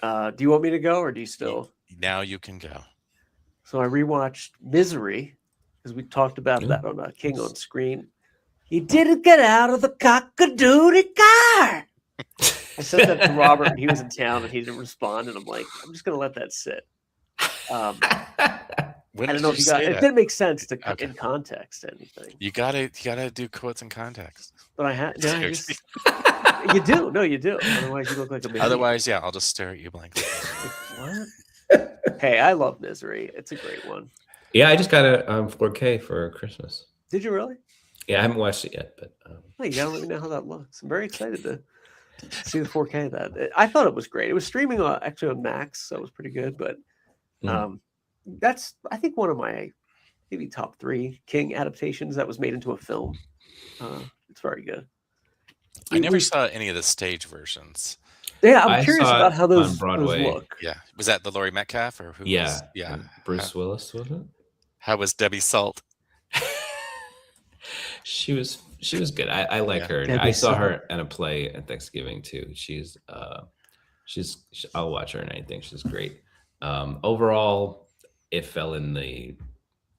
Do you want me to go, or do you still? Now you can go. So I rewatched Misery because we talked about that on King on Screen. He didn't get out of the cock-a-doodle car. I said that to Robert, and he was in town, and he didn't respond. And I'm like, I'm just going to let that sit. I don't know if you got it. It didn't make sense in context. Anything you gotta do quotes in context. But you do. No, you do. Otherwise, you look like a baby. Otherwise, yeah, I'll just stare at you blankly. What? Hey, I love Misery. It's a great one. Yeah, I just got a 4K for Christmas. Did you really? Yeah, I haven't watched it yet, but you gotta let me know how that looks. I'm very excited to see the 4K. I thought it was great. It was streaming actually on Max, so it was pretty good. But that's I think one of my maybe top 3 King adaptations that was made into a film. It's very good. I never saw any of the stage versions. Yeah, I'm curious about how those look. Yeah, was that the Laurie Metcalf or who? Yeah, yeah. Bruce Willis, was it? How was Debbie Salt? She was good. I like her. Debbie I saw Salt. her at a play at Thanksgiving too. She's I'll watch her and I think she's great. Overall, it fell in the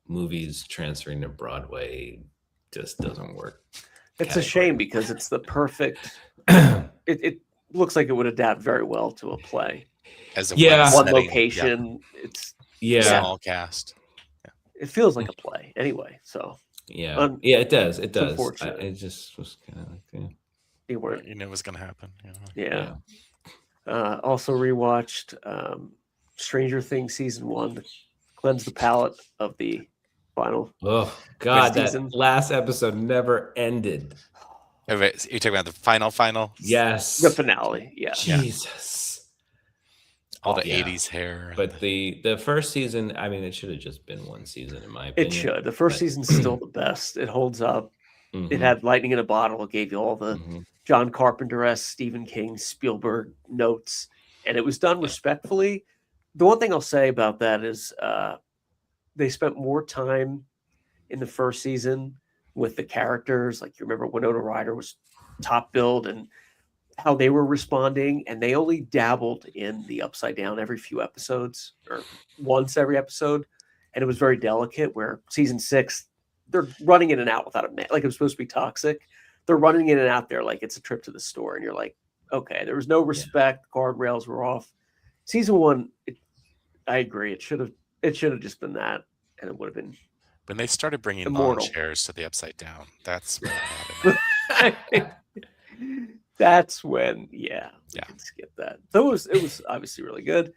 movies transferring to Broadway just doesn't work. It's a shame because it's the perfect. It looks like it would adapt very well to a play. As a one location. Yeah. It's small cast. Yeah. It feels like a play anyway. So yeah, it does. It does. Unfortunate. It just was kind of like you weren't. You knew it was going to happen. Yeah. Also rewatched Stranger Things season 1 to cleanse the palate of the final. Oh God, that season. last episode never ended. You're talking about the final? Yes. The finale. Yeah. Jesus. All the 80s hair. But the first season, I mean, it should have just been one season in my opinion. It should. The first season's still the best. It holds up. Mm-hmm. It had lightning in a bottle. It gave you all the John Carpenter-esque, Stephen King, Spielberg notes. And it was done respectfully. The one thing I'll say about that is they spent more time in the first season with the characters. Like, you remember Winona Ryder was top billed and how they were responding, and they only dabbled in the upside down every few episodes or once every episode. And it was very delicate, where season 6, they're running in and out without a man. Like, it was supposed to be toxic. They're running in and out there like it's a trip to the store. And you're like, okay, there was no respect. Yeah. Guardrails were off. Season 1, I agree. It should have just been that. And it would have been. When they started bringing lawn chairs to the upside down, that's when it happened. That's when, you can skip that. Though it was obviously really good.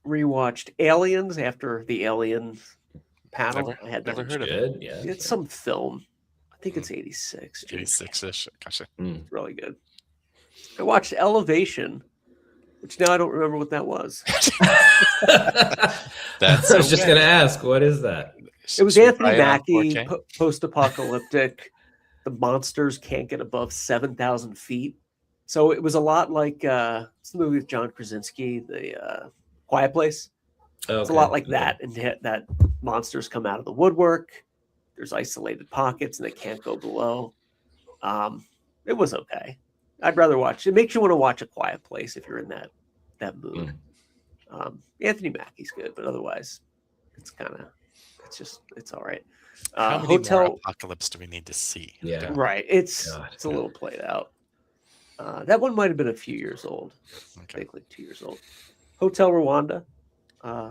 Rewatched Aliens after the Alien panel. I had never heard of it. Yeah, it's some film. I think it's 86. 86-ish. Gotcha. It's really good. I watched Elevation, which now I don't remember what that was. I was just going to ask, what is that? It was Anthony Mackie, post-apocalyptic. The monsters can't get above 7,000 feet. So it was a lot like it's the movie with John Krasinski, The Quiet Place. Okay. It's a lot like that. And that monsters come out of the woodwork. There's isolated pockets and they can't go below. It was okay. I'd rather watch. It makes you want to watch A Quiet Place if you're in that mood. Anthony Mackie's good, but otherwise, it's all right. How many more apocalypse do we need to see? Yeah, right. It's a little played out. That one might have been a few years old. I think like 2 years old. Hotel Rwanda,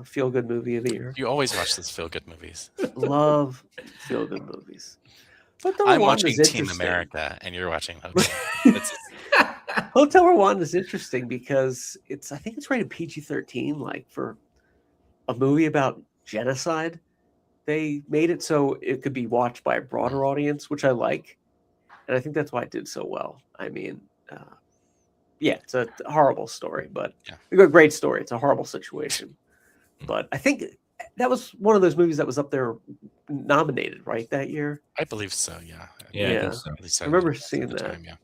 feel good movie of the year. You always watch those feel good movies. Love feel good movies. But I'm watching Team America, and you're watching Hotel. Hotel Rwanda is interesting because I think it's rated PG-13. Like, for a movie about genocide, they made it so it could be watched by a broader audience, which I like, and I think that's why it did so well. I mean, it's a horrible story, but Yeah. a great story. It's a horrible situation. But I think that was one of those movies that was up there nominated, right, that year? I believe so, yeah. Yeah, I think so. At least I remember at seeing the that. time, yeah.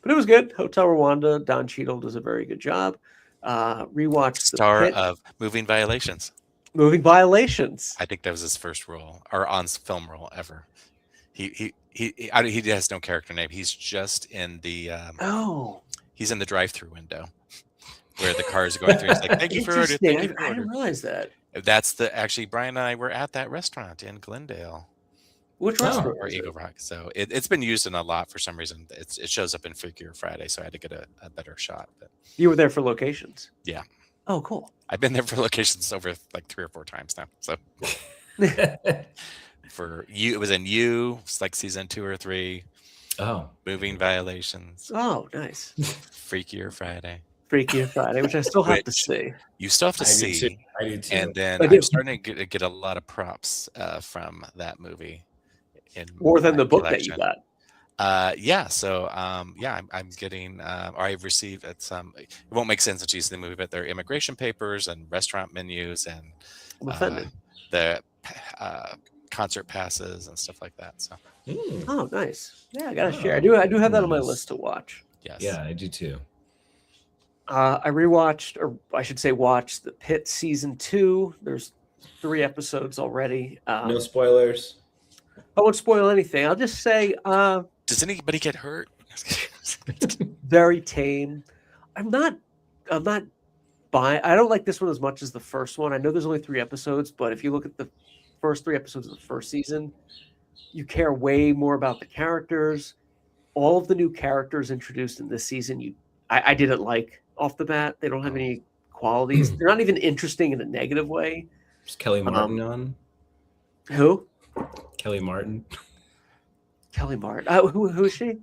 But it was good. Hotel Rwanda, Don Cheadle does a very good job. Rewatched Star The Pit, of Moving Violations. Moving Violations. I think that was his first role, or on film role ever. He has no character name. He's just in the he's in the drive-through window where the cars are going through. He's like, "Thank you for order. Interesting. Thank you for I order." didn't realize that. That's actually Brian and I were at that restaurant in Glendale. Which restaurant? Or was it? Eagle Rock. So it's been used in a lot for some reason. It shows up in Freakier Friday, so I had to get a better shot. But You were there for locations. yeah. Oh, cool. I've been there for locations over like 3 or 4 times now. So for you, it was in it's like season 2 or 3. Oh, Moving Violations, Oh, nice. Freakier Friday. Freaky Friday, which I still have to see. You still have to I do see, too. I do too. and then I do. I'm starting to get a lot of props from that movie. More than my the book that you collection. got. Yeah. So I'm getting or I've received some. It won't make sense that she's in the movie, but they're immigration papers and restaurant menus and I'm offended. the concert passes and stuff like that. So Oh, nice. Yeah, I gotta share. I do have that on my nice. list to watch. yes. Yeah, I do too. I rewatched, or I should say, watched The Pit season 2. There's 3 episodes already. No spoilers. I won't spoil anything. I'll just say, Does anybody get hurt? very tame. I'm not buying. I don't like this one as much as the first one. I know there's only 3 episodes, but if you look at the first 3 episodes of the first season, you care way more about the characters. All of the new characters introduced in this season, I didn't like off the bat. They don't have any qualities. They're not even interesting in a negative way. Is Kelly Martin on? Who? Kelly Martin. Kelly Martin. Who is she?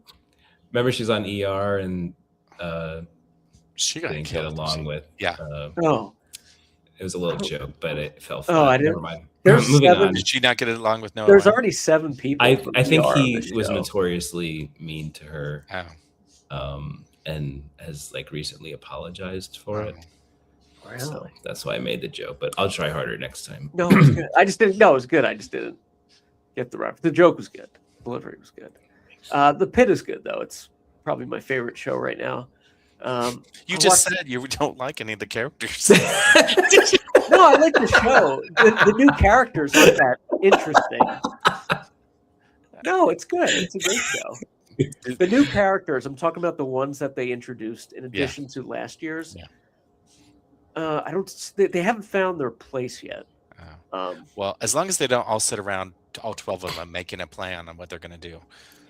Remember, she's on ER and She got didn't get killed. along with. Yeah. Oh, It was a little joke, but it fell Oh, flat. I didn't- Never mind. There's Moving 7 on. Did she not get along with Noah? there's Wyle? already 7 people. I from think ER on he this was show. notoriously mean to her, Oh. and has like recently apologized for it. Really? So that's why I made the joke. But I'll try harder next time. No, it was good. I just didn't. No, it was good. I just didn't get the reference. The joke was good. The delivery was good. The Pit is good though. It's probably my favorite show right now. You I just watched- said you don't like any of the characters. No, I like the show. The new characters aren't that interesting. No, it's good. It's a great show. The new characters, I'm talking about the ones that they introduced in addition to last year's. Yeah. They haven't found their place yet. Well, as long as they don't all sit around, all 12 of them, making a plan on what they're going to do.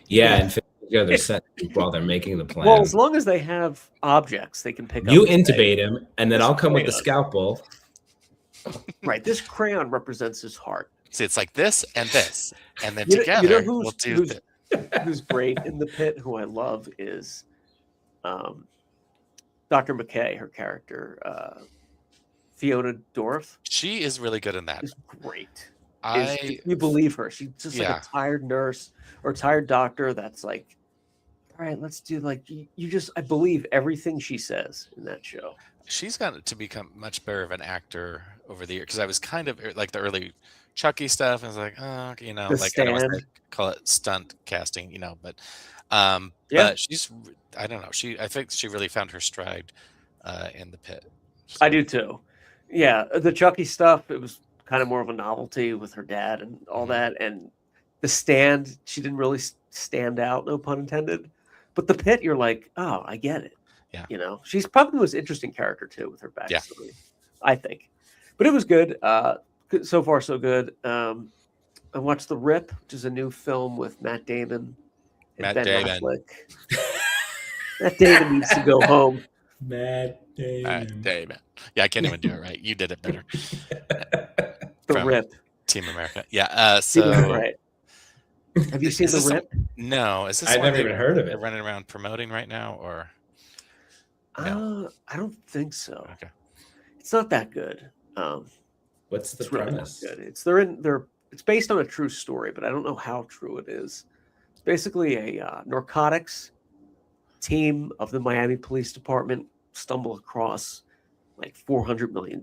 Yeah, and fit together sentence while they're making the plan. Well, as long as they have objects they can pick up. You and say, intubate him, and then I'll come with the scalpel. Right, this crayon represents his heart. See, it's like this, and then You know together who's- we'll do who's- this. Who's great in The Pit, who I love, is Dr. McKay, her character, Fiona Dorff, She is really good in that. is great. I You believe her. She's just like Yeah. a tired nurse or tired doctor that's like, all right, let's do like, I believe everything she says in that show. she's gotten to become much better of an actor over the year because I was kind of like the early Chucky stuff. I was like, oh, The like I don't want to Stand. call it stunt casting, but Yeah. but she's I don't know. I think she really found her stride in The Pit. I do too. Yeah, the Chucky stuff, it was kind of more of a novelty with her dad and all that. And The Stand, she didn't really stand out, no pun intended. But The Pit, you're like, oh, I get it. Yeah. She's probably the most interesting character too with her Yeah. backstory, I think. But it was good. So far, so good. I watched The Rip, which is a new film with Matt Damon and Matt Ben Damon. Affleck. Matt Damon needs to go home. Matt Damon. Yeah, I can't even do it right. You did it better. The From Rip. Team America. Yeah. So Right. Have you seen is The this Rip? no, is this I've one never even heard of they're it. running around promoting right now, or no? I don't think so. Okay. It's not that good. What's the It's really not premise? good. It's based on a true story, but I don't know how true it is. It's basically a narcotics team of the Miami Police Department stumble across like $400 million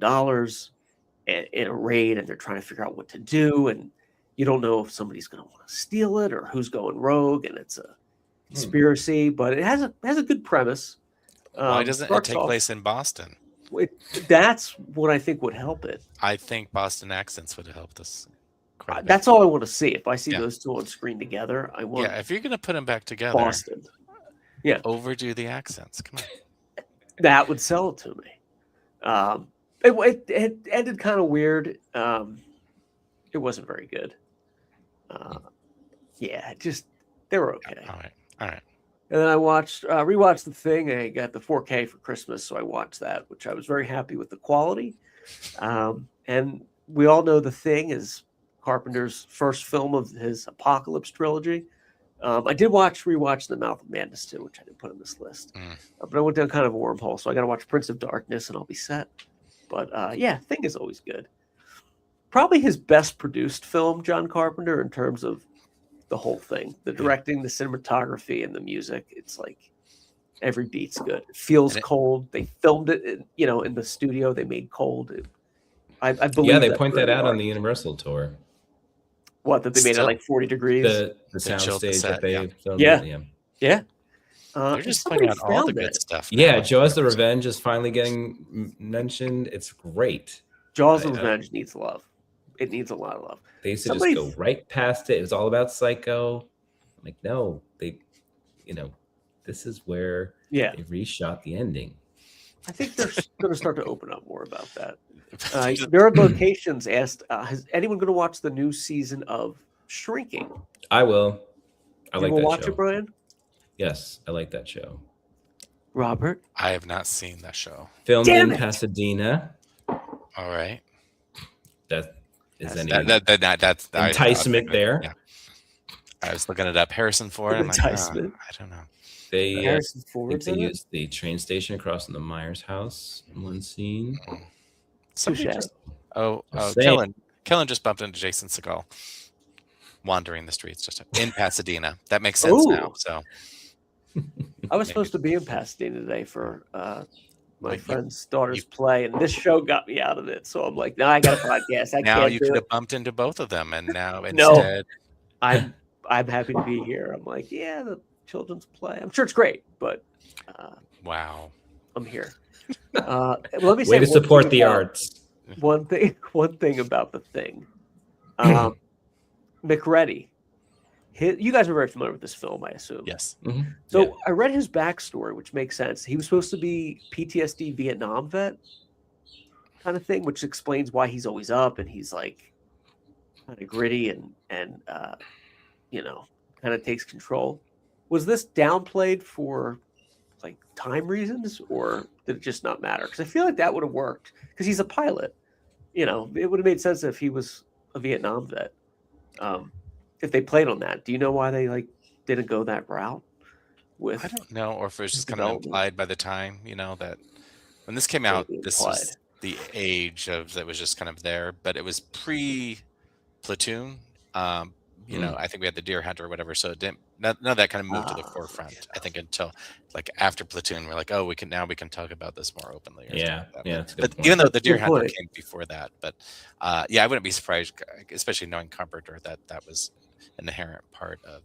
in a raid, and they're trying to figure out what to do, and you don't know if somebody's going to want to steal it or who's going rogue, and it's a conspiracy, but it has a good premise. Why doesn't it take place in Boston? That's what I think would help it. I think Boston accents would have helped us. That's all I want to see. If I see those two on screen together, I want. Yeah, if you're going to put them back together, Boston. Yeah, overdo the accents. Come on. That would sell it to me. It ended kind of weird. It wasn't very good. They were okay. All right. And then I rewatched The Thing. I got the 4K for Christmas, so I watched that, which I was very happy with the quality. And we all know The Thing is Carpenter's first film of his Apocalypse trilogy. I did rewatch The Mouth of Madness too, which I didn't put on this list. But I went down kind of a wormhole, so I got to watch Prince of Darkness and I'll be set. But Thing is always good. Probably his best produced film, John Carpenter, in terms of the whole thing, the directing, the cinematography, and the music. It's like every beat's good. It feels cold. They filmed it, in the studio. They made cold. I believe. Yeah, they point that out on the Universal tour. What, that they made it like 40 degrees? The soundstage that they filmed. Yeah. They're just pointing out all the good stuff. Yeah, Jaws the Revenge is finally getting mentioned. It's great. Jaws the Revenge needs love. It needs a lot of love. They used to just go right past it. It was all about Psycho. I'm like, no, this is where they reshot the ending. I think they're going to start to open up more about that. Nerd Locations asked, is anyone going to watch the new season of Shrinking? I will. I like that show. Watch it, Brian? Yes, I like that show. Robert? I have not seen that show. Filmed in Pasadena. All right. That's enticement there. Yeah. I was looking it up. Harrison Ford. Enticement. I don't know. They used the train station across from the Myers house in one scene. Kellen just bumped into Jason Segel wandering the streets just in Pasadena. That makes sense now. So I was supposed to be in Pasadena today for my friend's daughter's play, and this show got me out of it. So I'm like, no, I got a podcast. Now you could have bumped into both of them, and now instead, I'm happy to be here. I'm like, the children's play. I'm sure it's great, but wow, I'm here. Let me say way to support the arts. One thing about The Thing, McReady. You guys are very familiar with this film, I assume. Yes. Mm-hmm. So I read his backstory, which makes sense. He was supposed to be PTSD Vietnam vet kind of thing, which explains why he's always up and he's like kind of gritty and kind of takes control. Was this downplayed for like time reasons, or did it just not matter? Because I feel like that would have worked because he's a pilot. It would have made sense if he was a Vietnam vet. If they played on that, do you know why they didn't go that route? I don't know, or if it was just kind of implied by the time, that when this came out, this was the age of that was just kind of there, but it was pre-Platoon. I think we had the Deer Hunter or whatever, so it didn't. None of that kind of moved to the forefront. I think until like after Platoon, we're like, oh, we can talk about this more openly. But even though the Deer Hunter came before that, but I wouldn't be surprised, especially knowing Carpenter, that was an inherent part of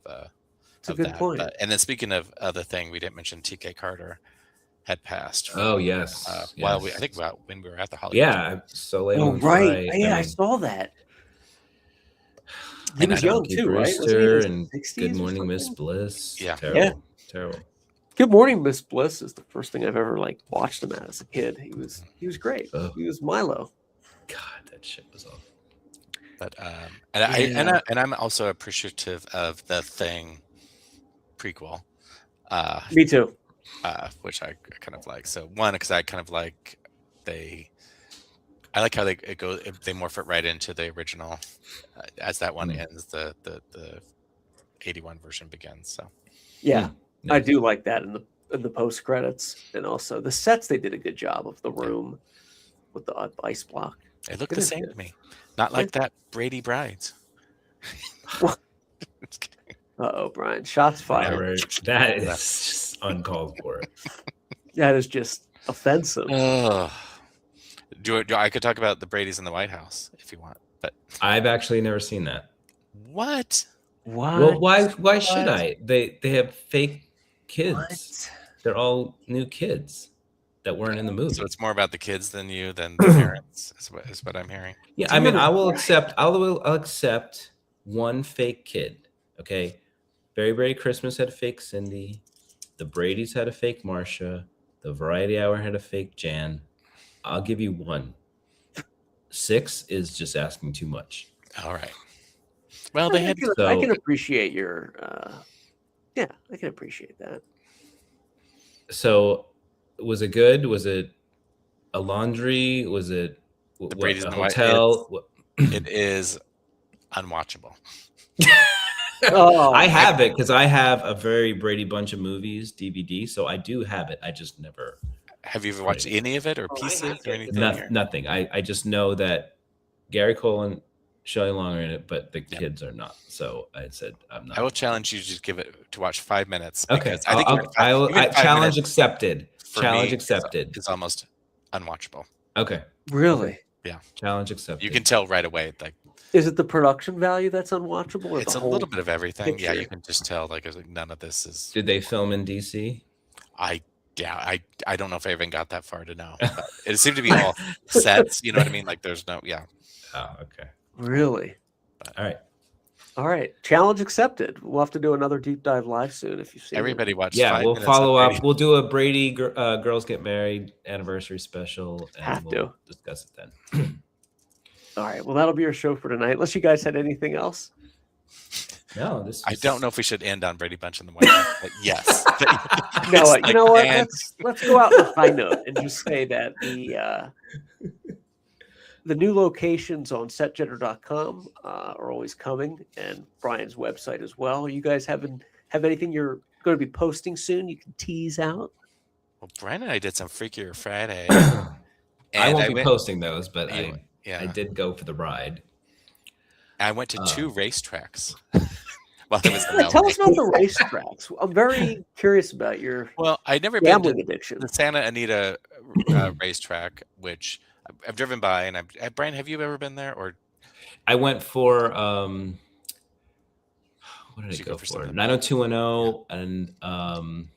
it's a good point. And then speaking of The Thing, we didn't mention T.K. Carter had passed. Oh yes. While when we were at the Hollywood. Yeah. So right. I saw that. He was young too, right? And Good Morning Miss Bliss. Yeah. Terrible. Good Morning Miss Bliss is the first thing I've ever watched him at as a kid. He was great. He was Milo. God, that shit was awful. But and I'm also appreciative of The Thing prequel. Me too. Which I kind of like. So one, because I kind of like I like how they morph it right into the original as that one ends, the 81 version begins. So I do like that in the post credits, and also the sets. They did a good job of the room with the ice block. It looked the same to me, not like that Brady Brides. Uh-oh, Brian, shots fired. That is just uncalled for. That is just offensive. I could talk about the Brady's in the White House if you want, but I've actually never seen that. What? Well, why should I? They have fake kids. They're all new kids that weren't in the movie. So it's more about the kids than the parents. is what I'm hearing. Yeah, I mean, I'll accept one fake kid. Okay, Very Very Christmas had a fake Cindy. The Brady's had a fake Marcia. The Variety Hour had a fake Jan. I'll give you one. 6 is just asking too much. All right. Well, I can appreciate your. I can appreciate that. So, was it good? Was it a laundry? Was it a hotel? It is unwatchable. I have it because I have a very Brady Bunch of Movies DVD, so I do have it. I just never. Have you ever watched any of it or pieces or anything? Nothing. I just know that Gary Cole and Shelley Long are in it, but the kids are not. So I said, I'm not. I will challenge you to just give it to watch 5 minutes. Okay. I think challenge accepted. Challenge accepted. It's almost unwatchable. Okay. Really? Yeah. Challenge accepted. You can tell right away. Like, is it the production value that's unwatchable? It's a little bit of everything. picture? Yeah, you can just tell. Like, none of this is. Did they film in DC? I don't know if I even got that far to know. But it seemed to be all sets. You know what I mean? Like, there's no. Yeah. Oh, okay. Really? All right. Challenge accepted. We'll have to do another deep dive live soon if you've seen Everybody it. watch. Yeah, we'll follow up. We'll do a Brady Girls Get Married anniversary special, and we'll discuss it then. All right. Well, that'll be our show for tonight. Unless you guys had anything else. No, I don't know if we should end on Brady Bunch in the White House, but yes. You know what? Let's go out on a high note and just say that the new locations on setjetter.com are always coming, and Brian's website as well. You guys have anything you're going to be posting soon? You can tease out. Well, Brian and I did some Freakier Friday. I won't be posting those, but I did go for the ride. I went to 2 racetracks. Tell us about the racetracks. I'm very curious about your I'd never gambling been to addiction. the Santa Anita racetrack, which I've driven by. And Brian, have you ever been there? Or I went for what did I go for? 90210 and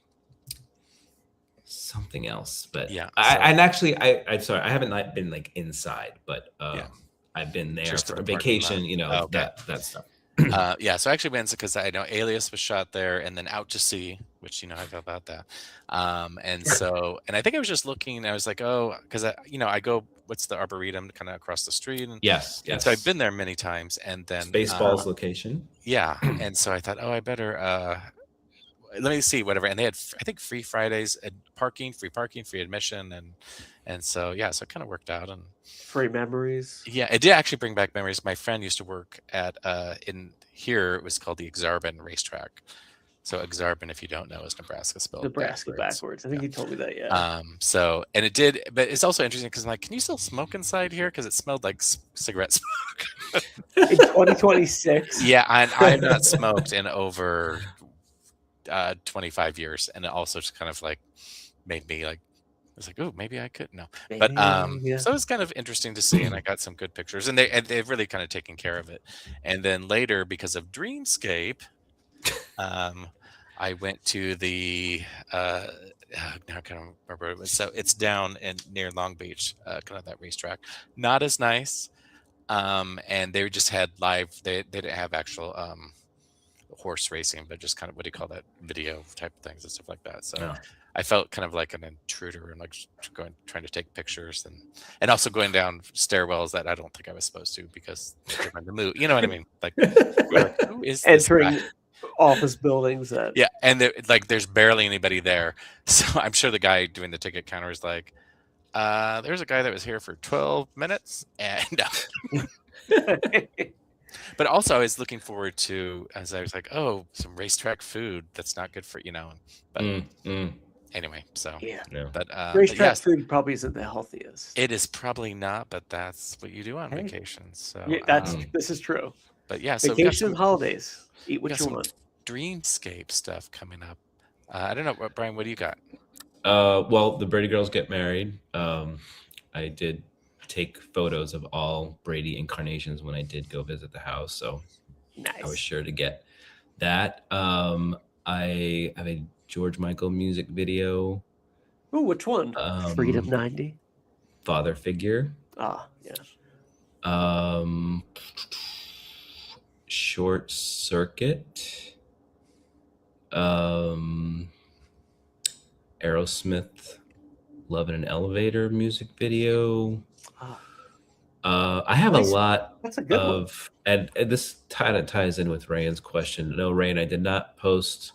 something else. But I'm sorry, I haven't been like inside, but I've been there for a vacation. That stuff. So I actually went because I know Alias was shot there, and then Out to Sea, which you know I feel about that. And I think I was just looking. I was like, because I go. What's the Arboretum kind of across the street? And, yes. And so I've been there many times, and then Spaceballs location. Yeah, and so I thought, I better let me see whatever. And they had I think free Fridays, free parking, free admission, and so so it kind of worked out and. Free memories. Yeah, it did actually bring back memories. My friend used to work at in here. It was called the Exarban Racetrack. So Exarban, if you don't know, is Nebraska spelled backwards. I think you told me that. And it did, but it's also interesting because I'm like, can you still smoke inside here? Because it smelled like cigarette smoke. In 2026. Yeah, I've not smoked in over 25 years, and it also just kind of like made me like. I was like, oh, maybe I could. No. But so it was kind of interesting to see, and I got some good pictures, and they've really kind of taken care of it. And then later, because of Dreamscape, I went to the now I can't remember what it was. So it's down near Long Beach, kind of that racetrack. Not as nice. And they just had live, they didn't have actual horse racing, but just kind of, what do you call that, video type of things and stuff like that. So I felt kind of like an intruder and like trying to take pictures and also going down stairwells that I don't think I was supposed to because they're in the mood. You know what I mean? Like, who is entering office buildings and there's barely anybody there. So I'm sure the guy doing the ticket counter is like, there's a guy that was here for 12 minutes and but also I was looking forward to, as I was like, some racetrack food that's not good for, but anyway, so but racetrack food probably isn't the healthiest. It is probably not, but that's what you do on vacation. So this is true. But vacation and holidays, eat what you want. Dreamscape stuff coming up I don't know, Brian. What do you got? Well, the Brady girls get married. I did take photos of all Brady incarnations when I did go visit the house, so Nice. I was sure to get that. I have a George Michael music video. Oh, which one? Freedom 90. Father Figure. Ah, yes. Short Circuit. Aerosmith, Love in an Elevator music video. I have Nice. a lot That's a good one. and this kind of ties in with Rayan's question. No, Rayan, I did not post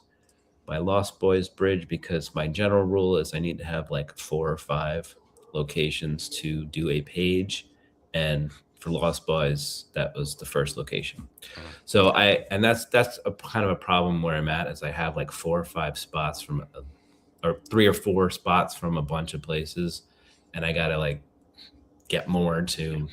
my Lost Boys bridge because my general rule is I need to have like 4 or 5 locations to do a page, and for Lost Boys that was the first location. So that's a kind of a problem where I'm at, is I have like 4 or 5 spots from or 3 or 4 spots from a bunch of places, and I gotta like get more to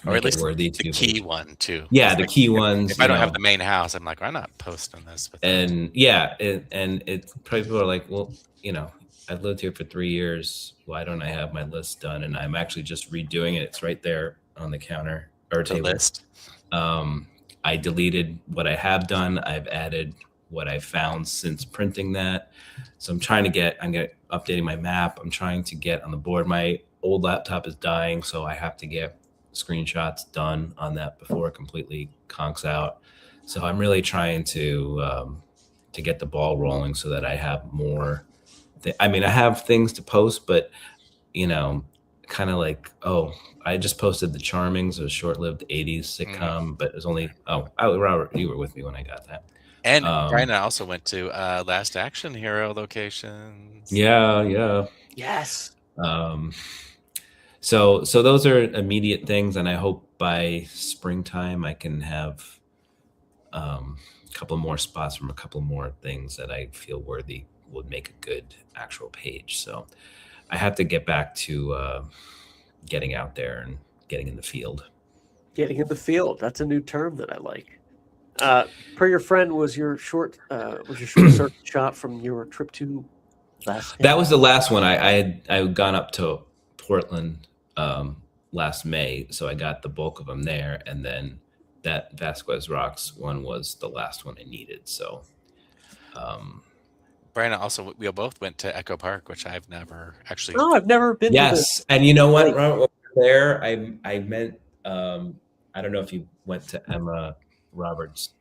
Or at least worthy the key one too. Yeah, the key ones. If I don't have the main house, I'm like, I'm not posting this. And yeah, it's probably people are like, well, I've lived here for 3 years. Why don't I have my list done? And I'm actually just redoing it. It's right there on the counter or table. List. I deleted what I have done. I've added what I found since printing that. So I'm updating my map. I'm trying to get on the board. My old laptop is dying, so I have to get screenshots done on that before it completely conks out. So I'm really trying to get the ball rolling so that I have more. I have things to post, but kind of like, I just posted The Charmings, a short-lived 80s sitcom, but it was only Robert, you were with me when I got that. And Brian and I also went to Last Action Hero locations. Yeah. Yes. So those are immediate things, and I hope by springtime I can have a couple more spots from a couple more things that I feel worthy would make a good actual page. So I have to get back to getting out there and getting in the field. Getting in the field. That's a new term that I like. Per your friend, was your short circuit shot from your trip to last? That was the last one. I had gone up to Portland last May, so I got the bulk of them there, and then that Vasquez Rocks one was the last one I needed. So, Brian, also we both went to Echo Park, which I've never actually. Oh, I've never been. Yes, to and you know what? There, I meant. I don't know if you went to Emma Roberts'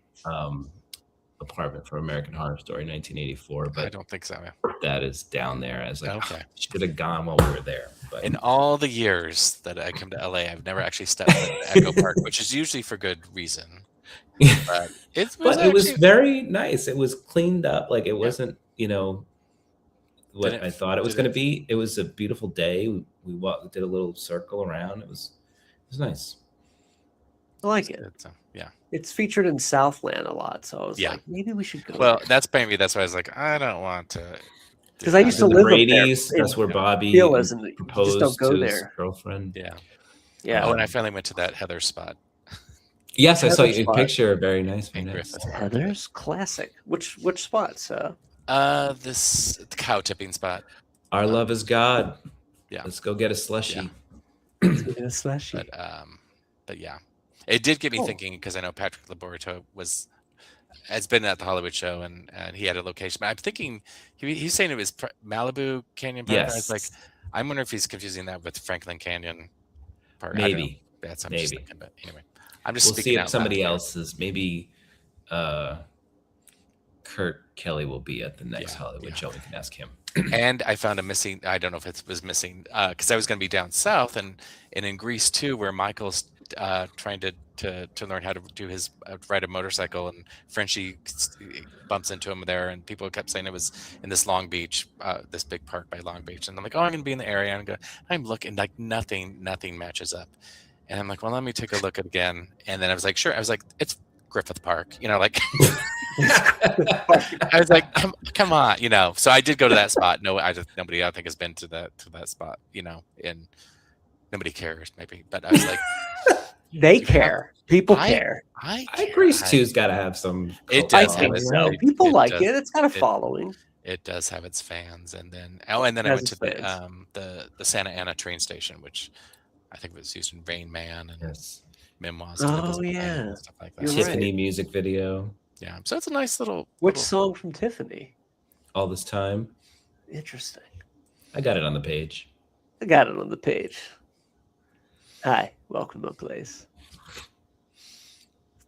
apartment for American Horror Story 1984, but I don't think so. That is down there. As like, okay, should have gone while we were there. But in all the years that I come to LA, I've never actually stepped into Echo Park, which is usually for good reason. But it was very nice. It was cleaned up. Like it wasn't, what I thought it was going to be. It was a beautiful day. We did a little circle around. It was nice. I like it. Yeah. It's featured in Southland a lot, so I was like, maybe we should go. Well, that's why I was like, I don't want to. Because I used to live there. That's where Bobby proposed just don't go to his there. girlfriend. Yeah. Oh, and I finally went to that Heather spot. Yes, I saw your picture. Very nice. Heather's classic. Which spots? This cow tipping spot. Our love is God. Yeah. Let's go get a slushie. Yeah. Let's go get a slushie. But yeah, it did get me thinking, because I know Patrick Laborito has been at the Hollywood show and he had a location. But I'm thinking he's saying it was Malibu Canyon Park. Yes. I was like, I wonder if he's confusing that with Franklin Canyon Park. Maybe. That's maybe. Just thinking, but anyway, I'm just we'll speaking see if out somebody loud. else is. Maybe Kurt Kelly will be at the next Hollywood show. We can ask him. And I found a missing. I don't know if it was missing because I was going to be down south and in Greece too, where Michael's trying to learn how to do his ride a motorcycle, and Frenchie bumps into him there, and people kept saying it was in this Long Beach, this big park by Long Beach, and I'm like, I'm going to be in the area, and I'm looking, like nothing matches up, and I'm like, well, let me take a look at it again, and then I was like, sure, I was like, it's Griffith Park, like. I was like, come on, So I did go to that spot. No, nobody I think has been to that spot, and nobody cares maybe. But I was like, they care. People care. I Grease 2's got to have some. I think so. People like it. It's got a following. It does have its fans, and then I went to the Santa Ana train station, which I think was used in Rain Man and Memoirs. Oh yeah, and stuff like that. Tiffany music video. Yeah, so it's a nice little. Which song from Tiffany? All This Time. Interesting. I got it on the page. Hi, welcome to my place.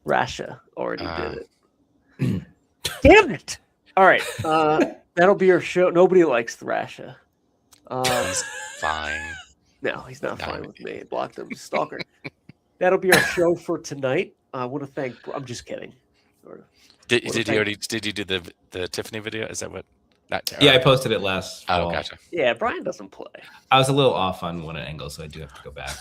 Rasha already did it. Damn it! All right, that'll be our show. Nobody likes Thrasher. He's fine. No, he's not fine with me. Blocked him, stalker. That'll be our show for tonight. I want to thank. I'm just kidding. Did you do the Tiffany video? Is that what? Yeah, I posted it last fall. Oh, gotcha. Yeah, Brian doesn't play. I was a little off on one angle, so I do have to go back.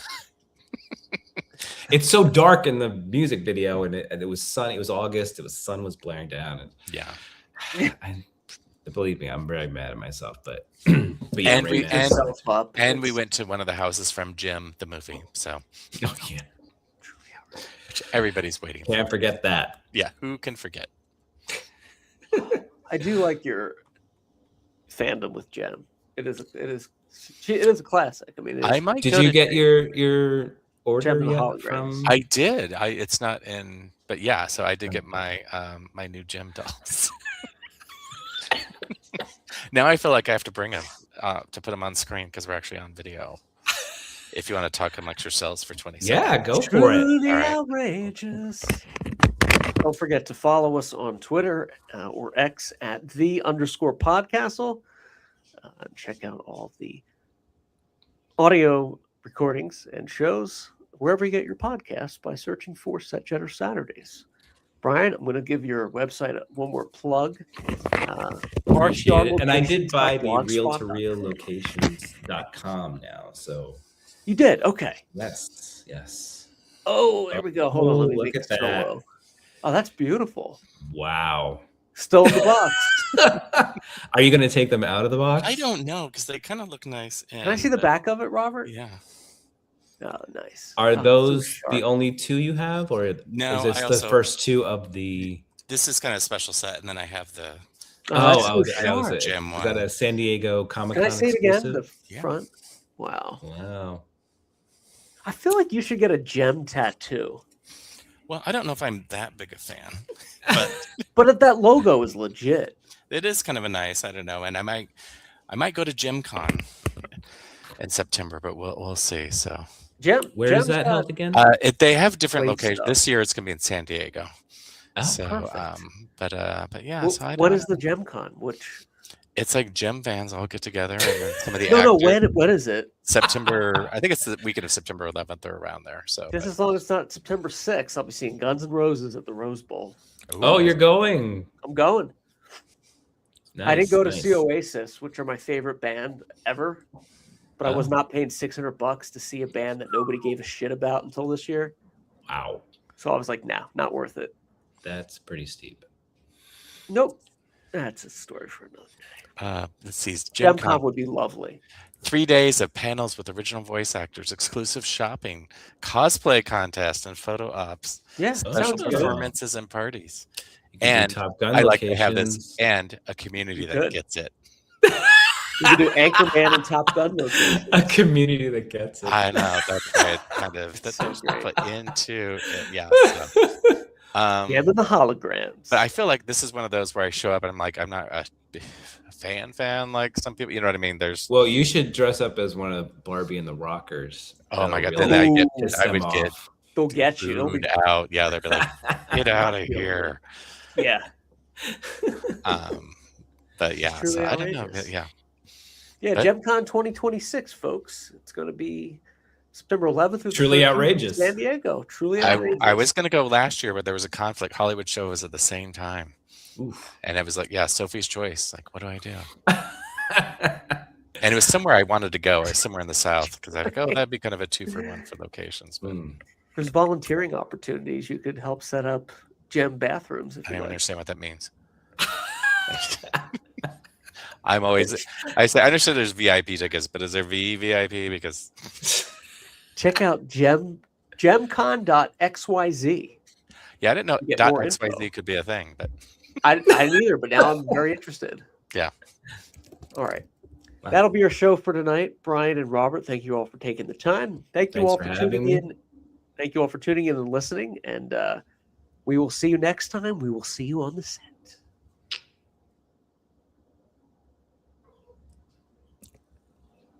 It's so dark in the music video, and it was sunny. It was August. The sun was blaring down, and believe me, I'm very mad at myself. But yeah, and we went to one of the houses from Jim the movie. So which everybody's waiting. Can't forget that. Yeah, who can forget? I do like your fandom with Jem. It is a classic. I mean, did you get your order yet from? I did. It's not in, but yeah. So I did get my my new Jem dolls. Now I feel like I have to bring them to put them on screen because we're actually on video. If you want to talk amongst yourselves for 20 seconds. Yeah, go for it. Truly outrageous. Don't forget to follow us on Twitter or X at @the_Podcastle. Check out all the audio recordings and shows wherever you get your podcasts by searching for Set Jetter Saturdays. Brian, I'm going to give your website one more plug. And I did buy the realtoreallocations.com now. So you did? Okay. Yes. Oh, there we go. Hold on. Let me look at that. Solo. Oh, that's beautiful. Wow. Still in the box. Are you going to take them out of the box? I don't know because they kind of look nice. Can I see the back of it, Robert? Yeah. Oh, nice. Are those the only two you have, or no? Is this the first two of the? This is kind of a special set, and then I have the. I was Jim one. Is that a San Diego Comic-Con exclusive? Can I see it again? The Yeah. front. Wow. I feel like you should get a Jem tattoo. Well, I don't know if I'm that big a fan, but if that logo is legit. It is kind of a nice. I don't know, and I might go to Gem Con in September, but we'll see. So. Where is that held again? They have different locations. This year it's going to be in San Diego. Oh, so, but yeah. Well, so what is the Gem Con? Which? It's like Gem fans all get together, and then some of the when is it? September. I think it's the weekend of September 11th or around there. So as long as it's not September 6th, I'll be seeing Guns N' Roses at the Rose Bowl. Ooh. Oh, you're going? I'm going. Nice, I didn't go to see Oasis, which are my favorite band ever. But I was not paying $600 to see a band that nobody gave a shit about until this year. Wow. So I was like, no, not worth it. That's pretty steep. Nope. That's a story for another day. Let's see. Gem Con would be lovely. 3 days of panels with original voice actors, exclusive shopping, cosplay contest, and photo ops. Yeah, special performances and parties. And I like to have this and a community that gets it. You can do Anchorman and Top Gun location. A community that gets it. I know that's right. Kind of that there's put into it. Yeah. So, and the holograms. But I feel like this is one of those where I show up and I'm like, I'm not a fan like some people. You know what I mean? Well, you should dress up as one of Barbie and the Rockers. Oh my god! Then I would get. They'll get you. They'll be out. Yeah, they'll be like, get out of here. Yeah. But yeah, so I don't know. Yeah. Yeah, GemCon 2026, folks. It's going to be September 11th. Truly outrageous. San Diego. Truly outrageous. I was going to go last year, but there was a conflict. Hollywood show was at the same time. Oof. And it was like, yeah, Sophie's Choice. Like, what do I do? And it was somewhere I wanted to go, or somewhere in the South, because I thought, that'd be kind of a 2-for-1 for locations. But there's volunteering opportunities. You could help set up gem bathrooms. If I don't like. understand what that means. I'm always. I say I understand there's VIP tickets, but is there VIP? Because check out gemcon.xyz. Yeah, I didn't know .xyz could be a thing, but I didn't either. But now I'm very interested. Yeah. All right. Wow. That'll be our show for tonight. Brian and Robert, thank you all for taking the time. Thank you Thanks all for for having tuning me. in. Thank you all for tuning in and listening. And we will see you next time. We will see you on the set.